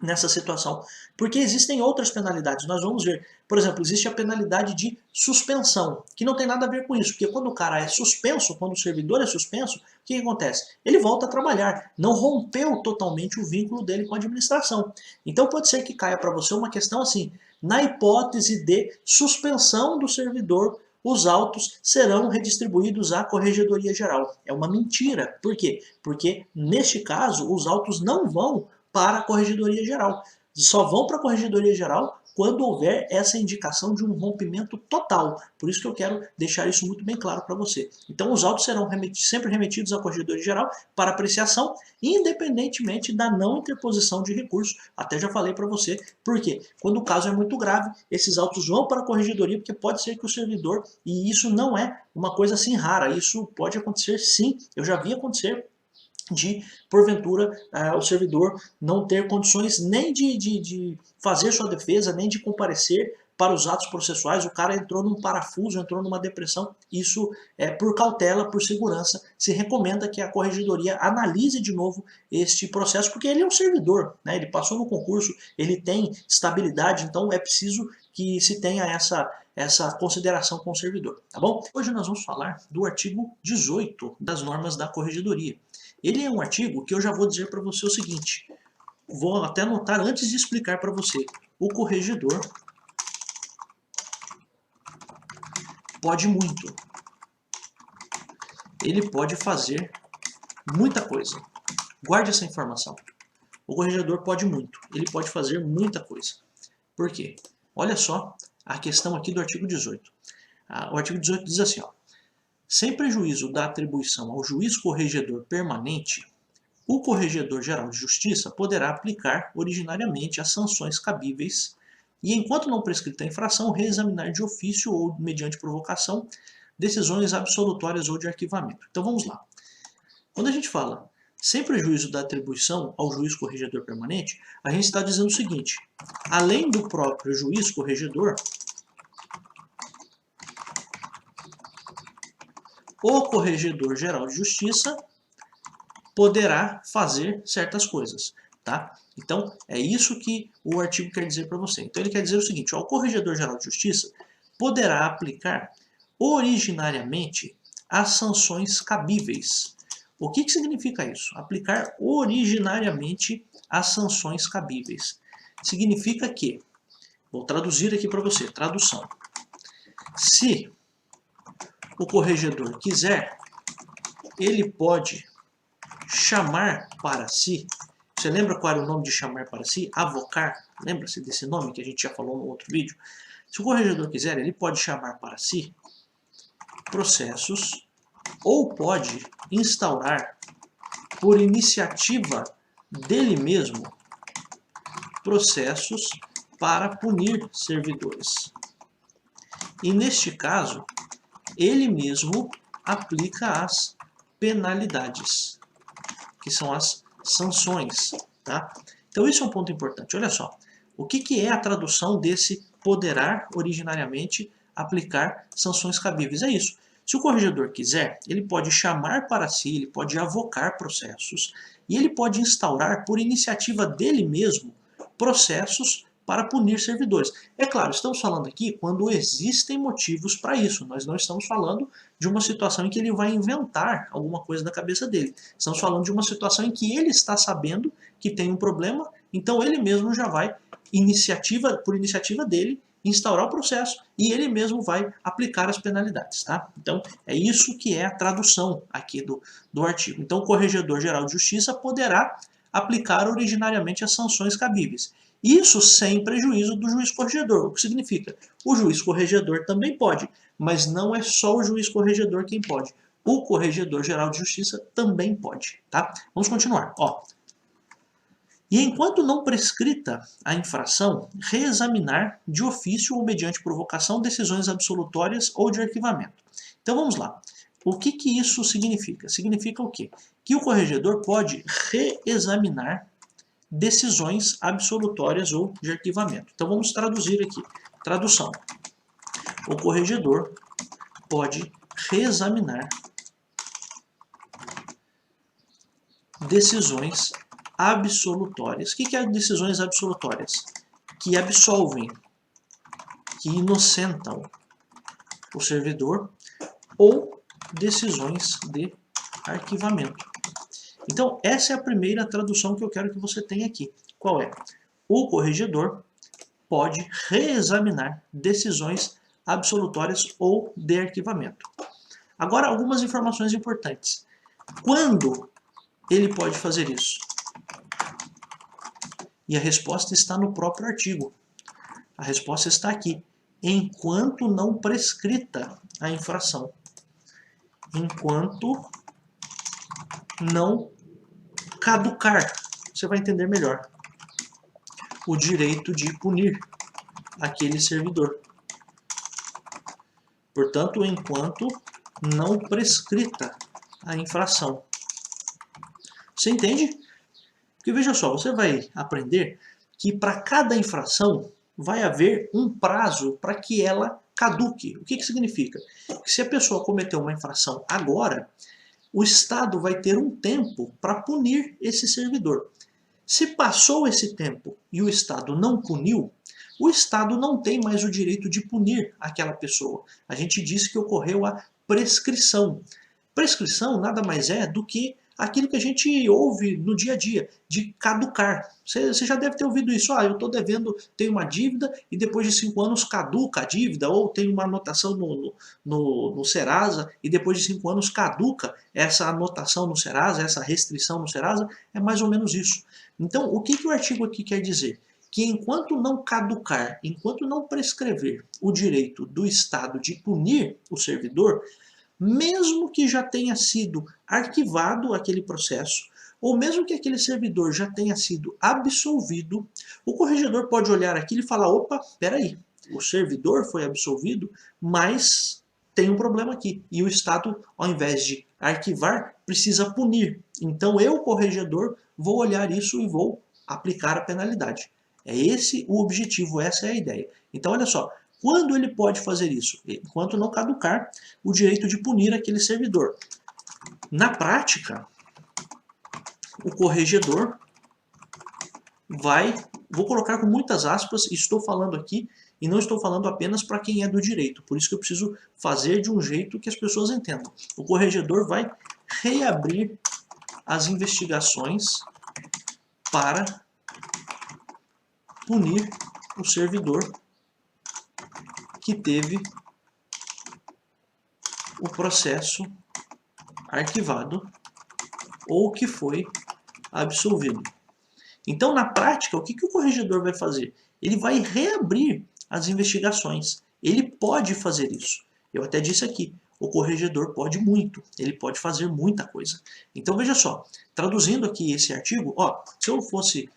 S1: nessa situação? Porque existem outras penalidades. Nós vamos ver, por exemplo, existe a penalidade de suspensão, que não tem nada a ver com isso, porque quando o cara é suspenso, quando o servidor é suspenso, o que acontece? Ele volta a trabalhar, não rompeu totalmente o vínculo dele com a administração. Então pode ser que caia para você uma questão assim, na hipótese de suspensão do servidor, os autos serão redistribuídos à Corregedoria Geral. É uma mentira. Por quê? Porque, neste caso, os autos não vão para a Corregedoria Geral. Só vão para a Corregedoria Geral quando houver essa indicação de um rompimento total. Por isso que eu quero deixar isso muito bem claro para você. Então, os autos serão sempre remetidos à Corregedoria Geral para apreciação, independentemente da não interposição de recurso. Até já falei para você. Por quê? Quando o caso é muito grave, esses autos vão para a Corregedoria, porque pode ser que o servidor, e isso não é uma coisa assim rara, isso pode acontecer sim. Eu já vi acontecer de, porventura, o servidor não ter condições nem de fazer sua defesa, nem de comparecer para os atos processuais, o cara entrou num parafuso, entrou numa depressão, isso é por cautela, por segurança, se recomenda que a Corregedoria analise de novo este processo, porque ele é um servidor, né? Ele passou no concurso, ele tem estabilidade, então é preciso que se tenha essa consideração com o servidor, tá bom? Hoje nós vamos falar do artigo 18 das normas da Corregedoria. Ele é um artigo que eu já vou dizer para você o seguinte, vou até anotar antes de explicar para você. O corregedor pode muito. Ele pode fazer muita coisa. Guarde essa informação. O corregedor pode muito. Ele pode fazer muita coisa. Por quê? Olha só a questão aqui do artigo 18. O artigo 18 diz assim, ó. Sem prejuízo da atribuição ao juiz corregedor permanente, o Corregedor-Geral de Justiça poderá aplicar originariamente as sanções cabíveis e, enquanto não prescrita a infração, reexaminar de ofício ou mediante provocação decisões absolutórias ou de arquivamento. Então vamos lá. Quando a gente fala sem prejuízo da atribuição ao juiz corregedor permanente, a gente está dizendo o seguinte, além do próprio juiz corregedor, o Corregedor-Geral de Justiça poderá fazer certas coisas, tá? Então, é isso que o artigo quer dizer para você. Então, ele quer dizer o seguinte, ó, o Corregedor-Geral de Justiça poderá aplicar originariamente as sanções cabíveis. O que significa isso? Aplicar originariamente as sanções cabíveis. Significa que, vou traduzir aqui para você, tradução. Se o corregedor quiser, ele pode chamar para si. Você lembra qual era o nome de chamar para si? Avocar. Lembra-se desse nome que a gente já falou no outro vídeo? Se o corregedor quiser, ele pode chamar para si processos ou pode instaurar por iniciativa dele mesmo processos para punir servidores. E neste caso, ele mesmo aplica as penalidades, que são as sanções, tá? Então isso é um ponto importante. Olha só, o que é a tradução desse poderá originariamente aplicar sanções cabíveis? É isso. Se o corregedor quiser, ele pode chamar para si, ele pode avocar processos e ele pode instaurar por iniciativa dele mesmo processos para punir servidores. É claro, estamos falando aqui quando existem motivos para isso. Nós não estamos falando de uma situação em que ele vai inventar alguma coisa da cabeça dele. Estamos falando de uma situação em que ele está sabendo que tem um problema, então ele mesmo já vai, por iniciativa dele, instaurar o processo e ele mesmo vai aplicar as penalidades, tá? Então, é isso que é a tradução aqui do artigo. Então, o Corregedor-Geral de Justiça poderá aplicar originariamente as sanções cabíveis. Isso sem prejuízo do juiz corregedor. O que significa? O juiz corregedor também pode, mas não é só o juiz corregedor quem pode. O Corregedor-Geral de Justiça também pode, tá? Vamos continuar, ó. E enquanto não prescrita a infração, reexaminar de ofício ou mediante provocação decisões absolutórias ou de arquivamento. Então vamos lá. O que isso significa? Significa o quê? Que o corregedor pode reexaminar decisões absolutórias ou de arquivamento. Então vamos traduzir aqui. Tradução. O corregedor pode reexaminar decisões absolutórias. O que é decisões absolutórias? Que absolvem, que inocentam o servidor, ou decisões de arquivamento. Então, essa é a primeira tradução que eu quero que você tenha aqui. Qual é? O corregedor pode reexaminar decisões absolutórias ou de arquivamento. Agora, algumas informações importantes. Quando ele pode fazer isso? E a resposta está no próprio artigo. A resposta está aqui. Enquanto não prescrita a infração. Enquanto não caducar. Você vai entender melhor. O direito de punir aquele servidor. Portanto, enquanto não prescrita a infração. Você entende? Porque veja só, você vai aprender que para cada infração vai haver um prazo para que ela caduque. O que significa? Que se a pessoa cometeu uma infração agora, o Estado vai ter um tempo para punir esse servidor. Se passou esse tempo e o Estado não puniu, o Estado não tem mais o direito de punir aquela pessoa. A gente disse que ocorreu a prescrição. Prescrição nada mais é do que aquilo que a gente ouve no dia a dia, de caducar. Você já deve ter ouvido isso. Eu estou devendo, tenho uma dívida e depois de 5 anos caduca a dívida, ou tem uma anotação no Serasa e depois de 5 anos caduca essa anotação no Serasa, essa restrição no Serasa. É mais ou menos isso. Então, o que o artigo aqui quer dizer? Que enquanto não caducar, enquanto não prescrever o direito do Estado de punir o servidor, mesmo que já tenha sido arquivado aquele processo, ou mesmo que aquele servidor já tenha sido absolvido, o corregedor pode olhar aquilo e falar, opa, peraí, o servidor foi absolvido, mas tem um problema aqui. E o Estado, ao invés de arquivar, precisa punir. Então eu, corregedor, vou olhar isso e vou aplicar a penalidade. É esse o objetivo, essa é a ideia. Então olha só, quando ele pode fazer isso? Enquanto não caducar o direito de punir aquele servidor. Na prática, o corregedor vai, vou colocar com muitas aspas, estou falando aqui, e não estou falando apenas para quem é do direito, por isso que eu preciso fazer de um jeito que as pessoas entendam. O corregedor vai reabrir as investigações para punir o servidor que teve o processo arquivado ou que foi absolvido. Então, na prática, o que o corregedor vai fazer? Ele vai reabrir as investigações. Ele pode fazer isso. Eu até disse aqui, o corregedor pode muito, ele pode fazer muita coisa. Então, veja só, traduzindo aqui esse artigo, se eu fosse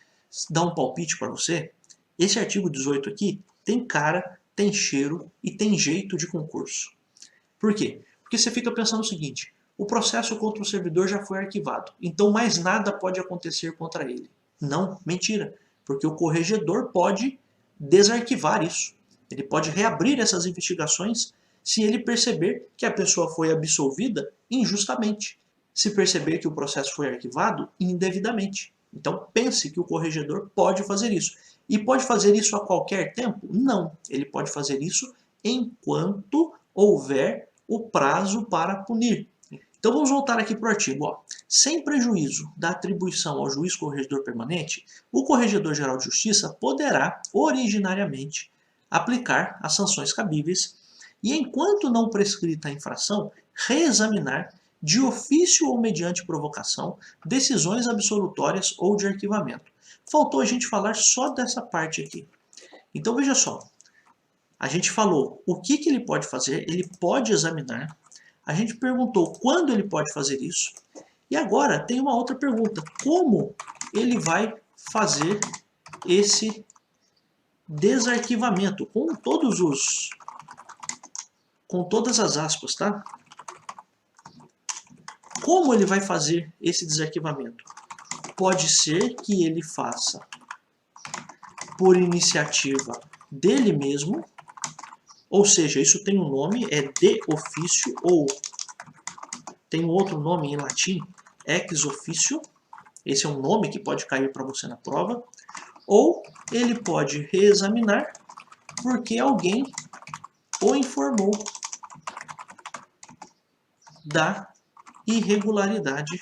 S1: dar um palpite para você, esse artigo 18 aqui tem cara, tem cheiro e tem jeito de concurso. Por quê? Porque você fica pensando o seguinte, o processo contra o servidor já foi arquivado, então mais nada pode acontecer contra ele. Não, mentira, porque o corregedor pode desarquivar isso. Ele pode reabrir essas investigações se ele perceber que a pessoa foi absolvida injustamente, se perceber que o processo foi arquivado indevidamente. Então pense que o corregedor pode fazer isso. E pode fazer isso a qualquer tempo? Não, ele pode fazer isso enquanto houver o prazo para punir. Então vamos voltar aqui para o artigo. Sem prejuízo da atribuição ao juiz corregedor permanente, o Corregedor-Geral de Justiça poderá, originariamente, aplicar as sanções cabíveis e, enquanto não prescrita a infração, reexaminar, de ofício ou mediante provocação, decisões absolutórias ou de arquivamento. Faltou a gente falar só dessa parte aqui. Então veja só, a gente falou o que ele pode fazer, ele pode examinar, a gente perguntou quando ele pode fazer isso, e agora tem uma outra pergunta, como ele vai fazer esse desarquivamento, com todas as aspas, tá? Como ele vai fazer esse desarquivamento? Pode ser que ele faça por iniciativa dele mesmo, ou seja, isso tem um nome, é de ofício, ou tem um outro nome em latim, ex officio, esse é um nome que pode cair para você na prova, ou ele pode reexaminar porque alguém o informou da irregularidade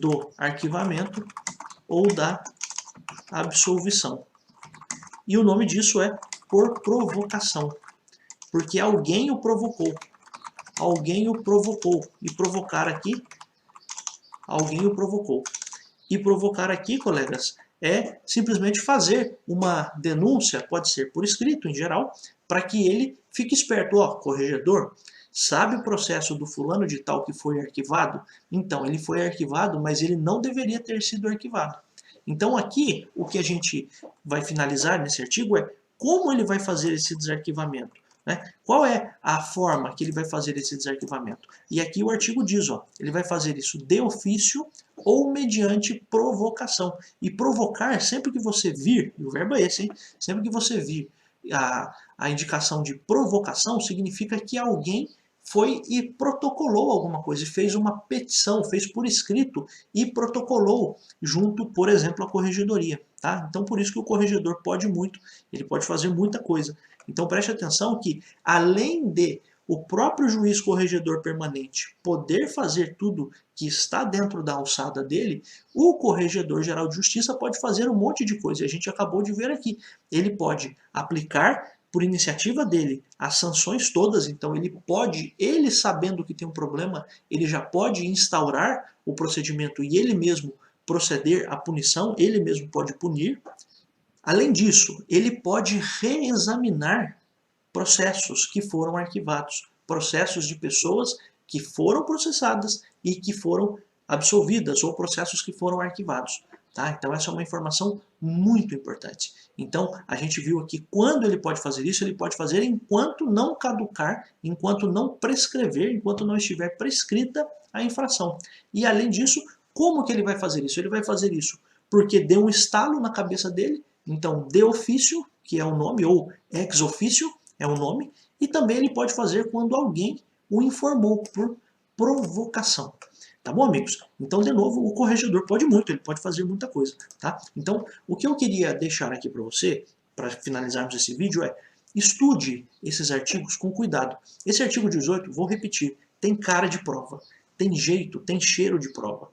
S1: do arquivamento ou da absolvição. E o nome disso é por provocação, porque alguém o provocou. Alguém o provocou. E provocar aqui, alguém o provocou. E provocar aqui, colegas, é simplesmente fazer uma denúncia, pode ser por escrito em geral, para que ele fique esperto. Ó, corregedor, sabe o processo do fulano de tal que foi arquivado? Então, ele foi arquivado, mas ele não deveria ter sido arquivado. Então aqui, o que a gente vai finalizar nesse artigo é como ele vai fazer esse desarquivamento. Né? Qual é a forma que ele vai fazer esse desarquivamento? E aqui o artigo diz, ó, ele vai fazer isso de ofício ou mediante provocação. E provocar, sempre que você vir, e o verbo é esse, hein? Sempre que você vir a indicação de provocação, significa que alguém foi e protocolou alguma coisa, e fez uma petição, fez por escrito e protocolou junto, por exemplo, à corregedoria. Tá? Então, por isso que o corregedor pode muito, ele pode fazer muita coisa. Então, preste atenção que, além de o próprio juiz corregedor permanente poder fazer tudo que está dentro da alçada dele, o corregedor geral de justiça pode fazer um monte de coisa. A gente acabou de ver aqui. Ele pode aplicar por iniciativa dele, as sanções todas, então ele sabendo que tem um problema, ele já pode instaurar o procedimento e ele mesmo proceder à punição, ele mesmo pode punir. Além disso, ele pode reexaminar processos que foram arquivados, processos de pessoas que foram processadas e que foram absolvidas, ou processos que foram arquivados. Tá? Então essa é uma informação muito importante. Então a gente viu aqui quando ele pode fazer isso, ele pode fazer enquanto não caducar, enquanto não prescrever, enquanto não estiver prescrita a infração. E além disso, como que ele vai fazer isso? Ele vai fazer isso porque deu um estalo na cabeça dele, então de ofício, que é o nome, ou ex officio, é o nome, e também ele pode fazer quando alguém o informou por provocação. Tá bom, amigos? Então, de novo, o corregedor pode muito, ele pode fazer muita coisa, tá? Então, o que eu queria deixar aqui para você, para finalizarmos esse vídeo, é estude esses artigos com cuidado. Esse artigo 18, vou repetir, tem cara de prova, tem jeito, tem cheiro de prova.